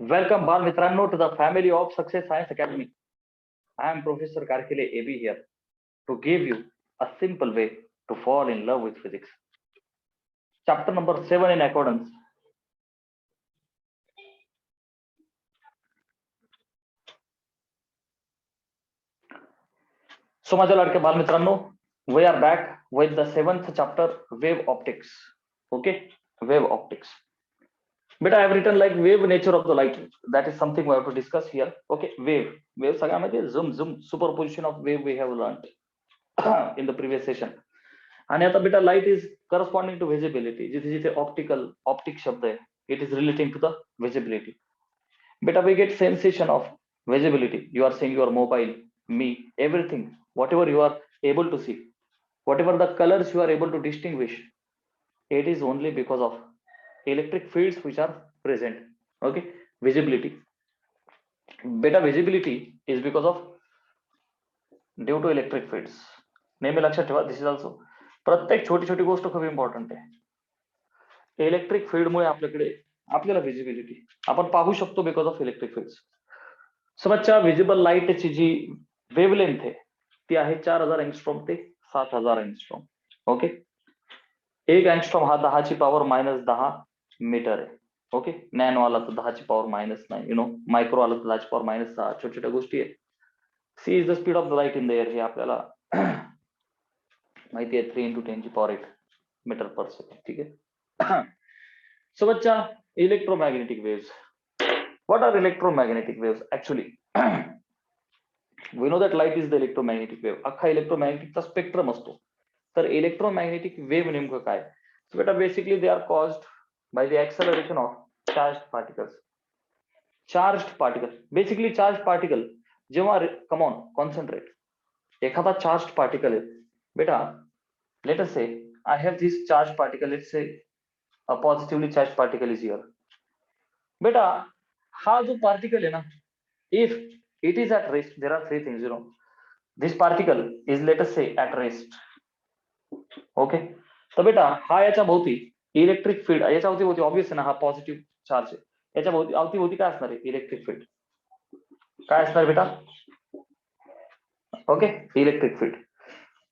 Welcome, Bal Mitrano, to the family of Success Science Academy. I am Professor Karkile AB here to give you a simple way to fall in love with physics. Chapter number 7 in accordance. So माझ्या लाडके बाल मित्रांनो, we are back with the 7th chapter, wave optics. Okay, wave optics. But I have written like wave nature of the light. That is something we have to discuss here. Okay, wave सगळ्यामध्ये zoom superposition of wave we have learned in the previous session. आणि आता बेटा light is corresponding to visibility. जिथे जिथे optic शब्द आहे, it is relating to the visibility. बेटा we get sensation of visibility. You are seeing your mobile, me, everything, whatever you are able to see, whatever the colours you are able to distinguish, it is only because of electric fields which are present. Okay, visibility. Beta visibility is because of due to electric fields. नेहमी लक्षात ठेवा, दिस is also. प्रत्येक छोटी छोटी गोष्ट खूप important आहे. Electric फील्डमुळे आपल्याला व्हिजिबिलिटी आपण पाहू शकतो बिकॉज ऑफ इलेक्ट्रिक फील्ड. समजच्या व्हिजिबल लाईटची जी वेवलेंथ आहे ती आहे 4000 एंगस्ट्रॉम ते 7000 एंगस्ट्रॉम. ओके, एक एंगस्ट्रॉम हा 10⁻⁻10 मीटर आहे. ओके, नॅनो आला तर 10⁻⁹, मायक्रो आला तर 10⁻⁻6. छोट्या छोट्या गोष्टी आहेत. C is the speed of the light in the air. हे आपल्याला माहिती आहे, 3 × 10⁸ मीटर पर सेकंड. ठीक आहे. So बच्चा, electromagnetic waves. What are electromagnetic waves? Actually, we know that light is the electromagnetic wave. अख्खा इलेक्ट्रोमॅग्नेटिकचा स्पेक्ट्रम असतो. तर इलेक्ट्रोमॅग्नेटिक वेव्ह नेमकं काय? So बेटा basically they are caused by the acceleration of charge particles. Charge particle, basically charge particle जेव्हा come on concentrate, एखादा charge particle आहे बेटा, late us say I have this charged particle, let's say a positively charged particle is here. बेटा हा जो particle आहे ना, if it is at rest, there are three things, this particle is, let us say, at rest. Okay, तर बेटा हा याच्या भोवती इलेक्ट्रिक फील्ड, याच्या अवतीभोवती ऑब्विस आहे ना, हा पॉझिटिव्ह चार्ज आहे, याच्या भोवती अवतीभोवती काय असणार आहे? Electric field. काय असणार बेटा? Okay, electric field.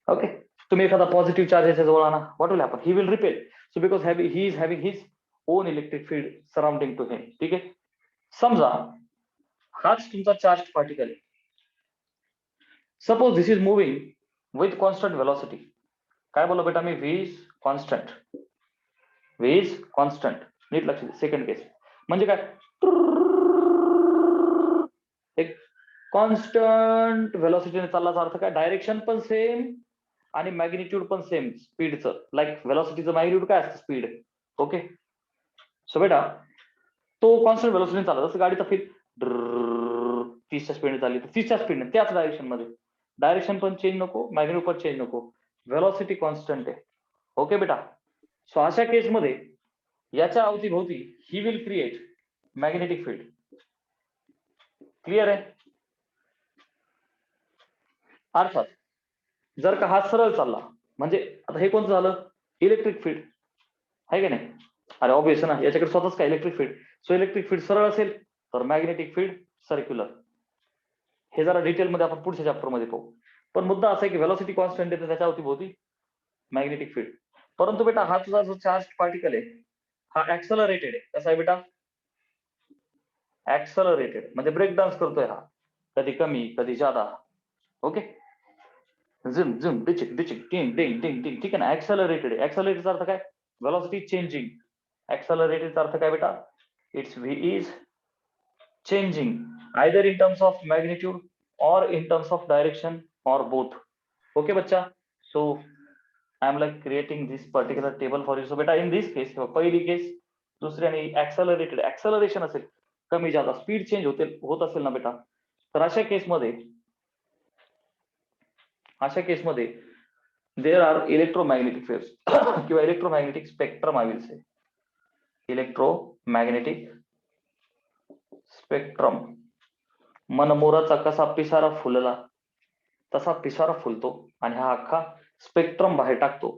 ओके, तुम्ही एखादा पॉझिटिव्ह चार्ज याच्या जवळ आणा, what will happen? He will repel. So because he is having his own electric field surrounding to him. ठीक आहे. समजा हाच तुमचा चार्ज पार्टिकल आहे. Suppose this is moving with constant velocity. काय बोललो बेटा मी? V is constant. V is constant. नीट लक्ष द्या. सेकंड केस म्हणजे काय? एक कॉन्स्टंट व्हेलॉसिटीने चालल्याचा अर्थ काय? डायरेक्शन पण सेम आणि मॅग्निट्यूड पण सेम स्पीडचं. लाईक व्हेलॉसिटीचं मॅग्निट्यूड काय असतं? स्पीड. ओके, सो बेटा तो कॉन्स्टंट व्हेलॉसिटीने चालला. जसं गाडीचा फिर 30च्या स्पीडने चालली तर 30च्या स्पीडने त्याच डायरेक्शन मध्ये. डायरेक्शन पण चेंज नको, मॅग्निट्यूड पण चेंज नको, व्हेलॉसिटी कॉन्स्टंट आहे. ओके बेटा, सो अशा केसमध्ये याच्या अवतीभोवती he will create magnetic field. Clear आहे? अर्थात जर का हा सरळ चालला म्हणजे आता हे कोणतं झालं? इलेक्ट्रिक फील्ड आहे की नाही? अरे ऑब्विस ना, याच्याकडे स्वतःच काय electric field. So electric field सरळ असेल तर मॅग्नेटिक फील्ड सर्क्युलर. हे जरा डिटेलमध्ये आपण पुढच्या चॅप्टर मध्ये पाहू. पण मुद्दा असा आहे की व्हेलॉसिटी कॉन्स्टंट आहे, त्याच्या अवतीभोवती मॅग्नेटिक फील्ड. परंतु बेटा हा तुझा जो चार्ज पार्टिकल आहे हा ऍक्सलरेटेड आहे. कसा आहे बेटा? ऍक्सलरेटेड म्हणजे ब्रेक डान्स करतोय हा, कधी कमी कधी जादा. ओके, झिम झिम डिचिक डिचिक टिंग डिंग डिंग डिंग. ठीक आहे ना? ऍक्सलरेटेड. ऍक्सलरेटेडचा अर्थ काय? Velocity changing. ऍक्सलरेटेडचा अर्थ काय बेटा? It's V is changing either in terms of magnitude or in terms of direction or both. Okay bachcha, so I am like creating this particular table for you. So beta in this case, पहिली केस, दुसरी आणि ऍक्सलरेटेड, acceleration असेल कमी जादा, speed change होत असेल ना बेटा, तर अशा केसमध्ये देर आर इलेक्ट्रोमॅग्नेटिक वेव्स किंवा electromagnetic spectrum I will say. Electromagnetic spectrum. मनमोराचा कसा पिसारा फुलला तसा पिसारा फुलतो आणि हा अख्खा स्पेक्ट्रम बाहेर टाकतो.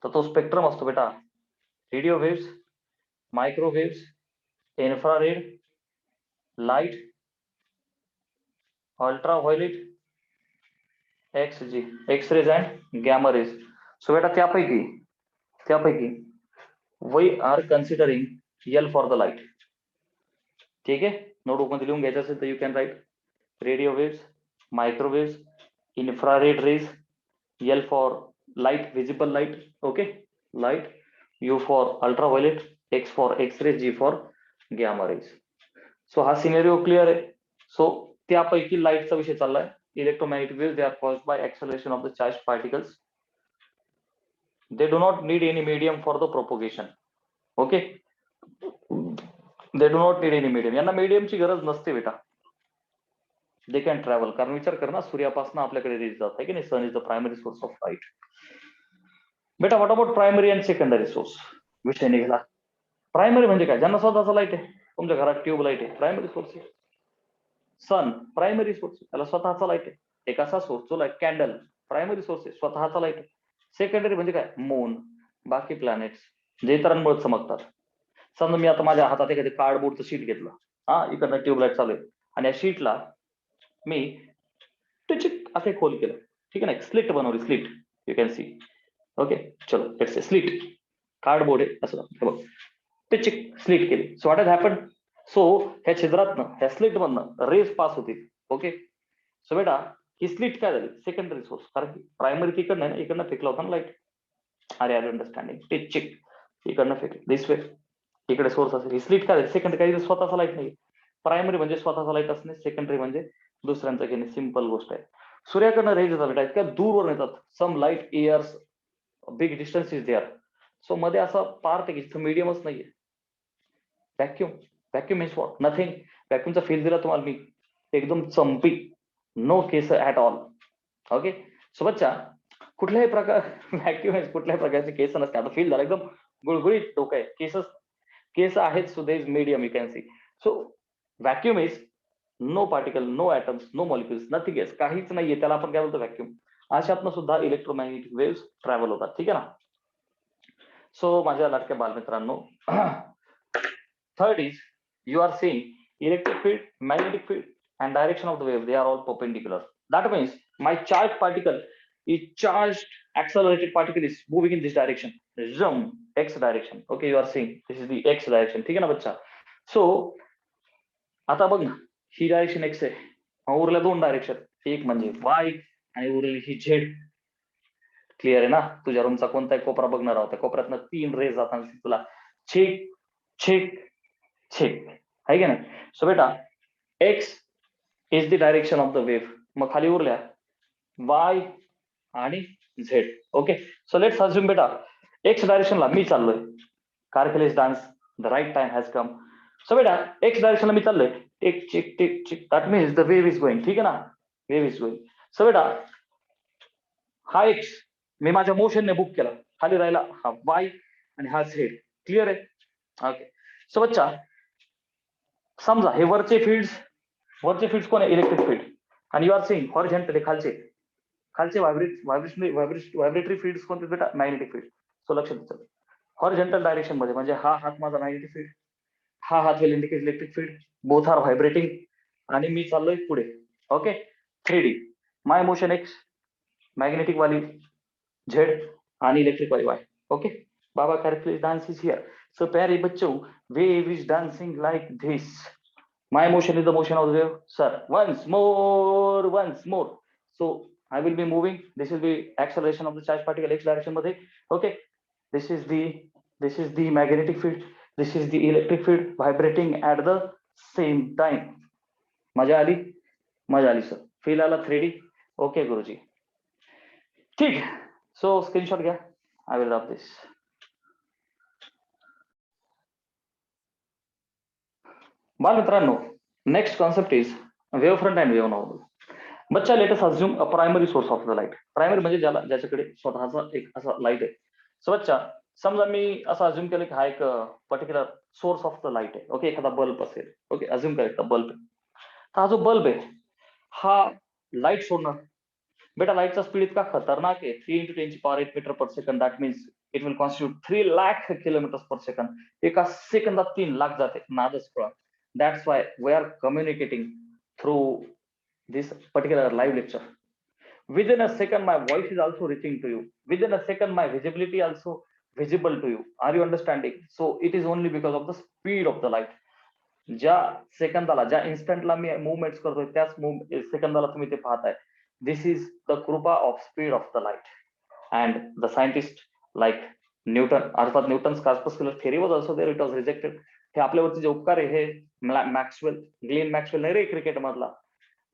तर तो स्पेक्ट्रम असतो बेटा radio waves, microwaves, infrared, light, ultraviolet, X rays and gamma rays. So बेटा त्यापैकी we are considering L for the light. ठीक आहे, नोटबुक मध्ये लिहून घ्यायचं असेल तर you can write radio waves, microwaves, infrared rays, L for light, visible light, okay light, U for ultraviolet, X for X ray, G for gamma rays. So हा scenario clear आहे. So त्यापैकी लाईटचा विषय चाललाय. Electromagnetic waves they are caused by acceleration of the charged particles. They do not need any medium for the propagation. Okay, they do not need any medium. यांना मीडियमची गरज नसते बेटा. They can travel. कारण विचार कर ना, सूर्यापासून आपल्याकडे रेज जात आहे की नाही. Sun is the primary source of light. बेटा what about primary and secondary source? विषय निघाला. प्रायमरी म्हणजे काय? ज्यांना स्वतःचा लाईट आहे. तुमच्या घरात ट्यूब लाईट आहे, प्रायमरी सोर्स आहे. सन प्रायमरी सोर्स, त्याला स्वतःचा लाईट आहे. एक असा सोर्स जो लाईट, कॅन्डल, प्रायमरी सोर्स आहे, स्वतःचा लाईट आहे. सेकंडरी म्हणजे काय? मून, बाकी प्लॅनेट्स जे इतरांमुळे चमकतात. समजा मी आता माझ्या हातात एखादी कार्डबोर्डचं शीट घेतलं, हा इकडनं ट्यूबलाईट चालू आहे, आणि या शीटला मी असे खोल केलं, ठीक आहे ना, स्लिट बनवली, slit, you can C. Okay, चलो लेट्स से स्लिट, कार्डबोर्ड आहे असं, हे बघ, टिचिक स्लिट केली. So what has happen? So ह्या छिद्रातनं, ह्या स्लिट मधनं रेज पास होतील. ओके, सो बेटा ही स्लिट काय झाली? Secondary source. कारण की प्रायमरी तिकडनं आहे ना, इकडनं फेकला होता ना लाईट. अरे आर अंडरस्टँडिंग? टिचिक इकडनं फेकली, दिस वे, इकडे सोर्स असेल. ही स्लिट काय झाली? सेकंडरी. काही स्वतःचा लाईट नाही. प्रायमरी म्हणजे स्वतःचा लाईट असणे, सेकंडरी म्हणजे दुसऱ्यांचा घेणे. सिंपल गोष्ट आहे. सूर्याकडनं रेज येतात बेटा, इतक्या दूरवर येतात. Some light years, big distance is there. So मध्ये असा पार्ट आहे की जिथं मीडियमच नाहीये. Vacuum. Vacuum is what? Nothing. व्हॅक्युमचा फील दिला तुम्हाला मी, एकदम चंपी, नो केस ऍट ऑल. ओके, सो बच्चा कुठल्याही प्रकार व्हॅक्युम कुठल्याही प्रकारचे केस नसते. आता फील झालं एकदम गुळगुळीत डोकं आहे, केस आहेत, so they is medium, you can see. So vacuum is no particle, no atoms, no molecules, nothing else, काहीच नाहीये. त्याला आपण काय बोलतो? व्हॅक्युम. अशातनं सुद्धा इलेक्ट्रोमॅग्नेटिक वेव्स ट्रॅव्हल होतात. ठीक आहे ना. सो माझ्या लाडक्या बालमित्रांनो, third is you are seeing electric field, magnetic field, and direction of the wave, they are all perpendicular. That means my charged particle accelerated particle is moving in this direction, zoom, x direction. Okay, you are seeing this is the x direction. ठीक आहे ना बच्चा? So आता बघ ना, ही direction x आहे, उरल्या दोन डायरेक्शन, एक म्हणजे y आणि उरलेली ही z. क्लिअर आहे ना? तुझ्या रूमचा कोणताही कोपरा बघणार आहोत, त्या कोपऱ्यातनं 3 रेज जाताना तुला छेक छेक छेक, आहे की नाही? सो बेटा X is the direction of the wave. मग खाली उरल्या वाय आणि Z. Okay, so let's assume बेटा एक्स डायरेक्शनला मी चाललोय. कारकेलेस dance, the right time has come. So बेटा एक्स डायरेक्शनला मी चाललोय, टिक चिक टिक चिक, that means the wave is going. ठीक आहे ना, वेव्ह इज गोइंग. सो बेटा हा एक्स मी माझ्या मोशनने बुक केला, खाली राहिला हा वाय आणि हा झेड. क्लिअर आहे? ओके, सो बच्चा समजा हे वरचे फील्ड्स कोण आहे? Electric field. आणि यू आर सीइंग हॉरिझॉन्टली खालचे व्हायब्रेटरी फील्ड्स कोणते बेटा? Magnetic field. सो लक्षात द्यायचं, हॉरिझॉन्टल डायरेक्शन मध्ये म्हणजे हा हात माझा मॅग्नेटिक फील्ड, हा हात will indicate electric field, both are vibrating, आणि मी चाललोय पुढे. Okay, 3D, my motion X, magnetic वाली झेड आणि इलेक्ट्रिक वाली वाय. ओके, बाबा character dance is here. So प्यारे बच्चों, wave is dancing like this. My motion is the motion of the wave. Sir, once more. So I will be moving. This will be acceleration of the charged particle x direction मध्ये. Okay, this is the magnetic field. This is the electric field vibrating at the same time. मजा आली sir. Feel आला 3D? Okay गुरुजी, ठीक. So screenshot घ्या. I will drop this. बालमित्रांनो, next concept is wave front and wave normal. बच्चा let us assume a primary source of the light. Primary म्हणजे ज्याच्याकडे स्वतःचा एक असा लाईट आहे. सो बच्चा समजा मी असं अज्युम केलं की हा एक particular source of the light आहे. ओके, एखादा बल्ब असेल. ओके, अज्युम करायचा बल्ब आहे. तर हा जो बल्ब आहे हा लाईट सोडणार. बेटा लाईटचा स्पीड इतका खतरनाक आहे, 3 × 10⁸ meter per second. That means it will constitute 3 lakh kilometer per second. एका सेकंदात 3 लाख जाते. नादच कळा. That's why we are communicating through this particular live lecture. Within a second my voice is also reaching to you. Within a second my visibility also visible to you. Are you understanding? So it is only because of the speed of the light. ज्या सेकंदाला, ज्या इन्स्टंटला मी movements करतोय त्याच सेकंदाला तुम्ही ते पाहताय. This is the कृपा of speed of the light. And the scientist like Newton, अर्थात Newton's corpuscular theory was also there, it was rejected. हे आपल्यावरती जे उपकार आहे हे मॅक्सवेल, ग्लेन मॅक्सवेल नाही रे क्रिकेट मधला,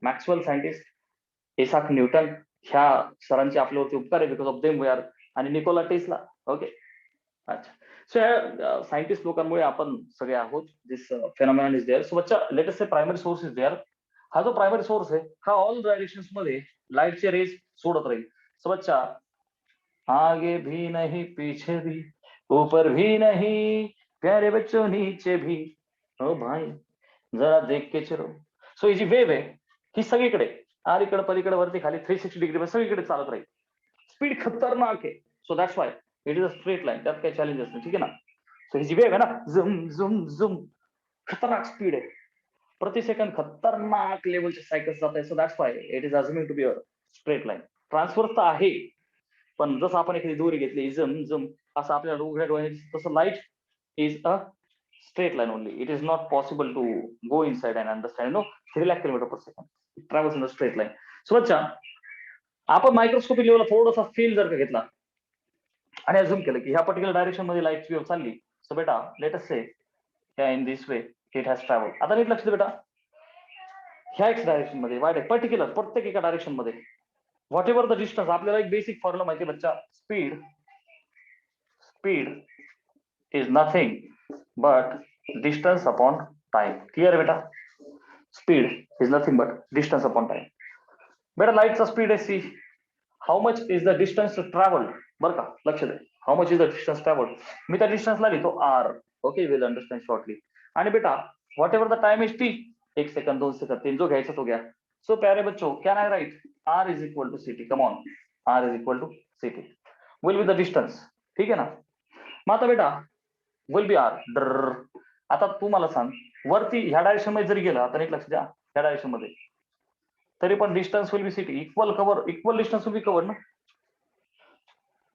मॅक्सवेल सायंटिस्ट इसाक न्यूटन, ह्या सरांचे आपल्यावरती उपकार आहे. Because of them we are. आणि निकोला टेस्ला. ओके, अच्छा. सो ह्या सायंटिस्ट लोकांमुळे आपण सगळे आहोत. This phenomenon is there. So बच्चा let us say primary source is there. हा जो प्रायमरी सोर्स आहे हा ऑल डायरेक्शन्स मध्ये लाईटचे रेज सोडत राहील. सो बच्चा आगे भी नहीं पीछे भी ऊपर भी नहीं प्यारे बच्चों नीचे भी ओ भाई जरा देख के चलो. सो ही जी वेव आहे ही सगळीकडे आलीकडे पलीकडे वरती खाली 360 डिग्री सगळीकडे चालत राहील. स्पीड खतरनाक आहे. So that's why it is a straight line. त्यात काही चॅलेंजेस नाही. ठीक आहे ना. सो ही जी वेव आहे ना, झुम झुम झुम, खतरनाक स्पीड आहे. प्रति सेकंद खतरनाक लेवलचे सायकल्स जात आहे. So that's why it is assuming to be a straight line. Transfer तर आहे, पण जसं आपण एखादी दोरी घेतली झुम झुम असं आपल्याला उघड्या डोळ्याने, तसं light is a straight line only. It is not possible to go inside and understand. 3 lakh kilometer per second. It travels in a straight line. So बच्चा आपण मायक्रोस्कोपिक लेवलला थोडासा फील जर का घेतला आणि अजून केलं की ह्या पर्टिक्युलर डायरेक्शन मध्ये लाईट वेव्ह चालली. सो बेटा late us say in this way it has travel. आता नीट लक्ष दे बेटा, ह्या एक्स डायरेक्शन मध्ये वाईट आहे पर्टिक्युलर प्रत्येक एका डायरेक्शन मध्ये व्हॉट एव्हर द डिस्टन्स. आपल्याला एक बेसिक फॉर्म्युला माहिती आहे बच्चा, speed is nothing but distance upon time. Clear beta? Speed is nothing but distance upon time. Beta light's speed is c. How much is the distance traveled? बर का लक्ष दे. How much is the distance traveled? मी त्या डिस्टन्सला लिहितो r. Okay, will understand shortly. आणि बेटा whatever the time is t, 1 second 2 second 3, जो घ्यायचा तो घ्या. सो प्यारे बच्चो can I write r is equal to ct. Come on, r is equal to ct will be the distance. ठीक आहे ना. मग आता बेटा विल बी आर. आता तू मला सांग, वरती ह्या डायरेक्शन मध्ये जरी गेला, आता एक लक्ष द्या, ह्या डायरेक्शन मध्ये तरी पण distance will B city. Equal cover, equal distance will B cover ना.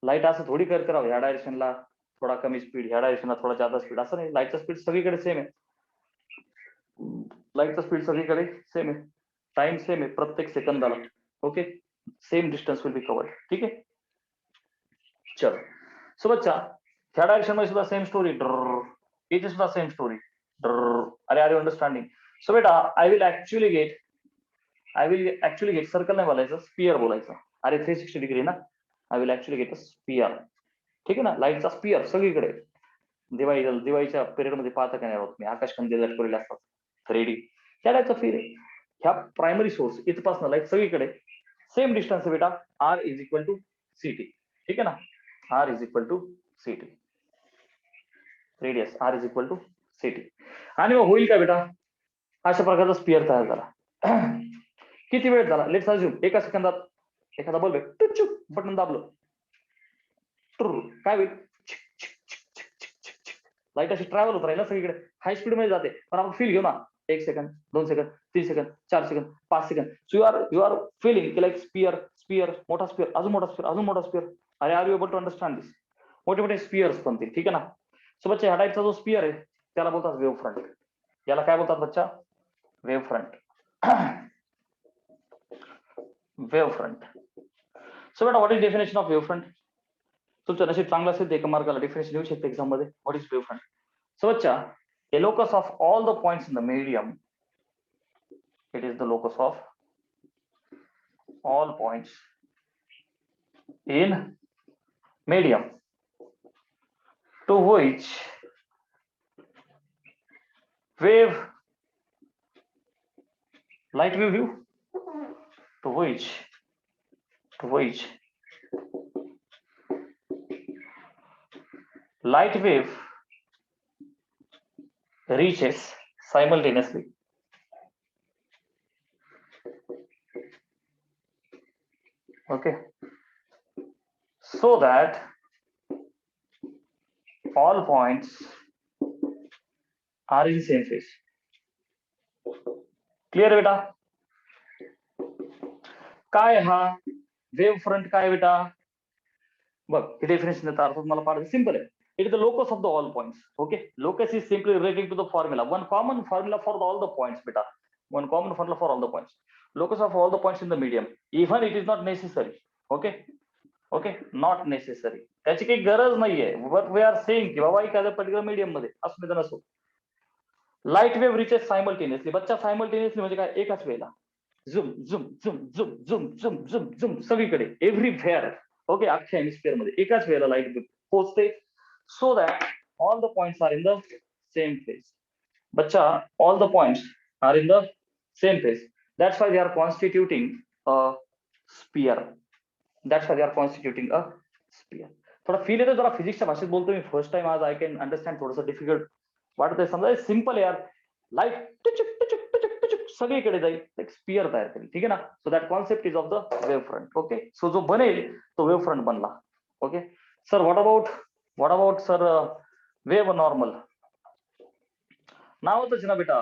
लाईट असं थोडी कर करावं, ह्या डायरेक्शनला थोडा कमी स्पीड, ह्या डायरेक्शनला थोडा जास्त स्पीड, असं नाही. लाईटचा स्पीड सगळीकडे सेम आहे. लाईटचा स्पीड सगळीकडे सेम आहे. टाइम सेम आहे प्रत्येक सेकंदाला. Okay, same distance will B covered. ठीक आहे. चलो सो बच्चा ह्या डायरेक्शन मध्ये सुद्धा सेम स्टोरी. इथे सुद्धा सेम स्टोरी. अरे आर यू अंडरस्टँडिंग? सो बेटा I will actually get circle नाही बोलायचं, स्पियर बोलायचं. अरे 360 डिग्री ना. I will actually get a sphere. ठीक आहे ना. लाईटचा स्पियर सगळीकडे. दिवाळीच्या पिरियड मध्ये पाहता का नाही होत मी, आकाशकंदील लटकवलेले असतात 3D, त्या टाईपचा फील आहे. ह्या प्रायमरी सोर्स इथपासून लाईट सगळीकडे सेम डिस्टन्स आहे बेटा. R is equal to ct. ठीक आहे ना. r is equal to ct. Radius r is equal to ct. आणि मग होईल का बेटा, अशा प्रकारचा स्पियर तयार झाला. किती वेळ झाला? लेट्स अज्युम एका सेकंदात एखादा बल्ब आहे, बटन दाबलं, काय होईल? लाईट अशी ट्रॅव्हल होत राहील ना सगळीकडे, हाय स्पीड मध्ये जाते. पण आपण फील घेऊ ना, 1 सेकंद 2 सेकंद 3 सेकंद 4 सेकंद 5 सेकंद. So you are feeling like sphere, मोठा स्पियर, अजून मोठा स्पियर, अजून मोठा स्पियर. अरे are you able to understand this? मोठे मोठे स्पियर्स बनतील. ठीक आहे ना. सो बच्चा ह्या टाईपचा जो स्पियर आहे त्याला बोलतात वेव्ह फ्रंट. याला काय बोलतात बच्चा? Wave front. Wave front. So बेटा what is definition of wave front? तुमचं नशीब चांगलं असेल तर एका मार्काला डेफिनेशन येऊ शकते एक्झाम मध्ये. What is wave front? So बच्चा a locus of all the points in the medium, it is the locus of all points in medium to which wave, light wave view, to which light wave reaches simultaneously. Okay, so that all points are in same phase. Clear बेटा? काय हा wave front काय बेटा? बघ हे definition देतात अर्थात मला फार सिंपल आहे. It is the locus of the all points. Okay, locus is simply relating to the formula. One common formula for all the points, beta. One common formula for all the points. Locus of all the points in the medium. Even it is not necessary. Okay, okay, not necessary. त्याची काही गरज नाहीये. But we are saying की बाबा एखाद्या particular medium मध्ये असं नाही नसो. Light wave reaches simultaneously. बच्चा सायमल्टेनियसली म्हणजे काय? एकाच वेळेला झुम झुम झुम झुम झुम झुम झुम झुम सगळीकडे एव्हरीवेअर. ओके, अख्ख्या हेमिस्फिअर मध्ये एकाच वेळेला लाईट पोहोचते. So that all the points are in the same place. Bacha, all the points are in the same place. That's why they are constituting a sphere. That's why they are constituting a sphere. थोडा feel येतो जरा फिजिक्सच्या भाषेत बोलतो मी first time आज. I can understand. थोडंसं difficult वाटतंय. समजा simple यार. लाईट टुचुक टुचुक टुचुक टुचुक सगळीकडे जाईल, एक स्पियर तयार करेल. ठीक आहे ना? So that concept is of the wave front. Okay, so जो बनेल तो वेव्ह फ्रंट बनला. Okay sir, what about sir wave normal? नावच ना बेटा,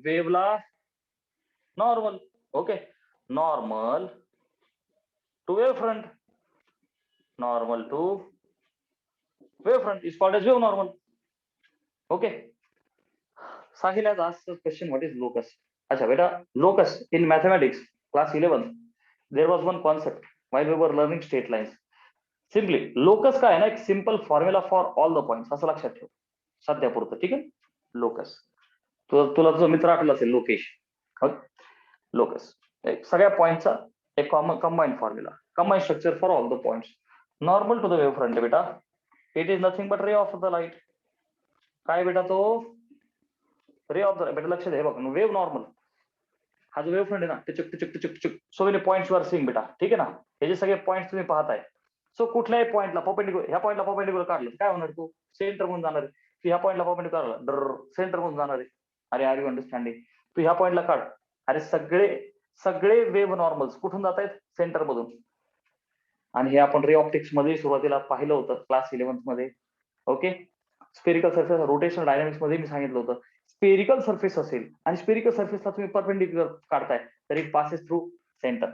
वेव्हला normal. Okay, normal to wave front. Normal to wave front is called as wave normal. Okay, Sahil has asked the question, what is locus? अच्छा बेटा, locus in mathematics class 11 there was one concept while we were learning straight lines. Simply locus काय आहे ना, एक simple formula for all the points असं लक्षात ठेव सध्यापुरतं. ठीक आहे, लोकस. तुला तुझा मित्र आठवला असेल लोकेश. लोकस एक सगळ्या पॉइंटचा एक common combined formula, combined structure for all the points. Normal to the wave front बेटा, it is nothing but ray of the light. काय बेटा? तो रे ऑफ द बेटा. लक्ष दे बघ, वेव्ह नॉर्मल हा जो वेव्ह फ्रंट आहे ना, टिचक टिचक टिचक टिचक so many points you are seeing बेटा. ठीक आहे ना? हे जे सगळे पॉइंट्स तुम्ही पाहताय, सो कुठल्याही पॉइंटला परपेंडिक्युलर, ह्या पॉइंटला परपेंडिक्युलर काढलं काय होणार? तू सेंटर म्हणून जाणार आहे. तू ह्या पॉइंटला परपेंडिक्युलर काढला, डर सेंटर म्हणून जाणार आहे. अरे आर यू अंडरस्टँडिंग? तू ह्या पॉइंटला काढ, अरे सगळे सगळे वेव्ह नॉर्मल्स कुठून जात आहेत? सेंटर मधून. आणि हे आपण रे ऑप्टिक्स मध्ये सुरुवातीला पाहिलं होतं क्लास 11 मध्ये. Okay, spherical surface rotational dynamics मध्ये मी सांगितलं होतं, स्पेरिकल सर्फेस असेल आणि स्पेरिकल सर्फेसला तुम्ही परपेंडिक्युलर काढताय तर it passes through centre.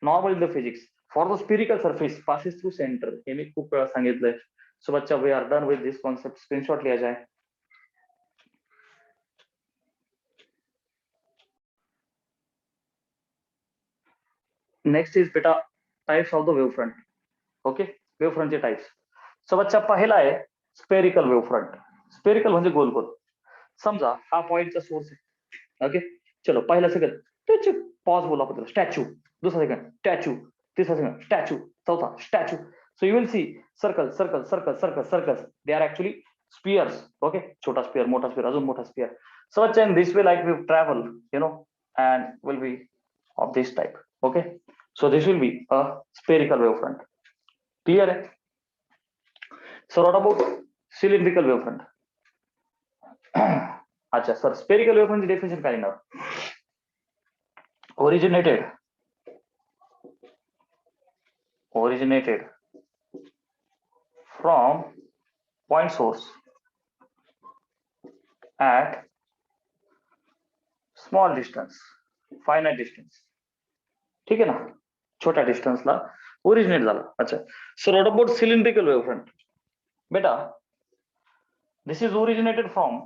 Normal in the physics for the spherical surface passes through centre. हे मी खूप वेळा सांगितलंय. सो बच्चा, we are done with this concept. Screenshot लिया जाए. नेक्स्ट इज बेटा types of the wave front. Okay, wave फ्रंटचे टाइप्स. सो बच्चा, पहिला आहे स्पेरिकल वेव्ह फ्रंट. स्पेरिकल म्हणजे गोल गोल. समजा हा पॉइंटचा सोर्स आहे. ओके, चलो पहिला सेकंड पॉज बोला आपण, स्टॅच्यू. दुसरा सेकंड स्टॅच्यू. तिसरा सेकंड स्टॅच्यू. चौथा statue. So you will see circle circle circle circle circle. They are actually spheres. Okay, छोटा स्पियर, मोठा स्पियर, अजून मोठा स्पियर. सो बच्चा, in this way like we travel you know and will be of this type. Okay, so this will be a spherical wave front. Clear आहे? So what about cylindrical wave front? अच्छा sir, spherical wave फ्रंटची definition काय येणार? originated from point source at small distance, finite distance. ठीक आहे ना? छोट्या डिस्टन्सला originate झाला. अच्छा sir, what about cylindrical wave front? बेटा, this is originated from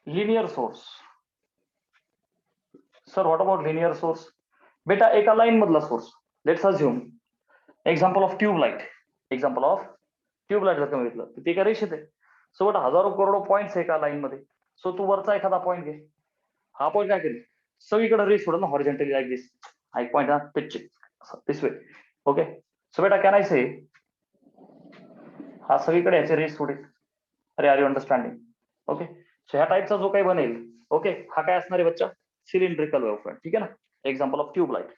linear source. Sir, what about linear source? बेटा, एका लाईन मधला source. Let's assume example of tube light. Example of tube light जर का घेतलं तर ते एका रेषेत आहे. सो बेटा, हजारो करोडो पॉइंट्स एका लाईन मध्ये. सो तू वरचा एखादा पॉईंट घे. हा पॉईंट काय करेल? सगळीकडे रेस सोडेल ना, हॉरिझॉन्टली लाईक दिस. हा एक point this way. Okay, so बेटा कॅन आय से हा सगळीकडे याचे रेस सोडेल. अरे are you understanding? Okay, so ह्या टाईपचा जो काही बनेल, ओके, हा काय असणार आहे बच्चा? Cylindrical wave front. ठीक आहे ना? एक्झाम्पल ऑफ ट्यूबलाइट,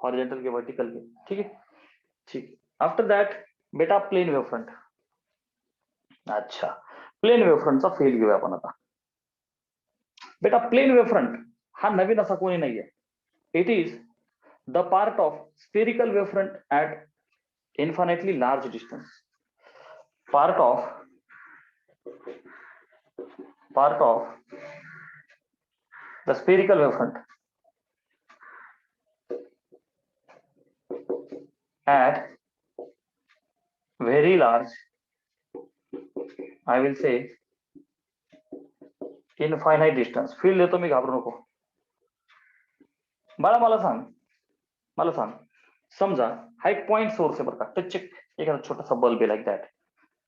हॉरिझॉन्टल की वर्टिकल की. ठीक आहे, ठीक. आफ्टर दॅट बेटा, प्लेन वेव्ह फ्रंट. अच्छा, प्लेन वेव्ह फ्रंटचा फेल घेऊया आपण आता. बेटा, प्लेन वेव्ह फ्रंट हा नवीन असा कोणी नाहीये. It is the part of spherical wave front at infinitely large distance. Part of part of the spherical wavefront at very large, I will say infinite distance. Field देतो मी, घाबरू नको बाळा. मला सांग समजा हा एक पॉइंट सोर्स आहे बरं का, टच एखादा छोटासा बल्ब आहे लाईक दॅट,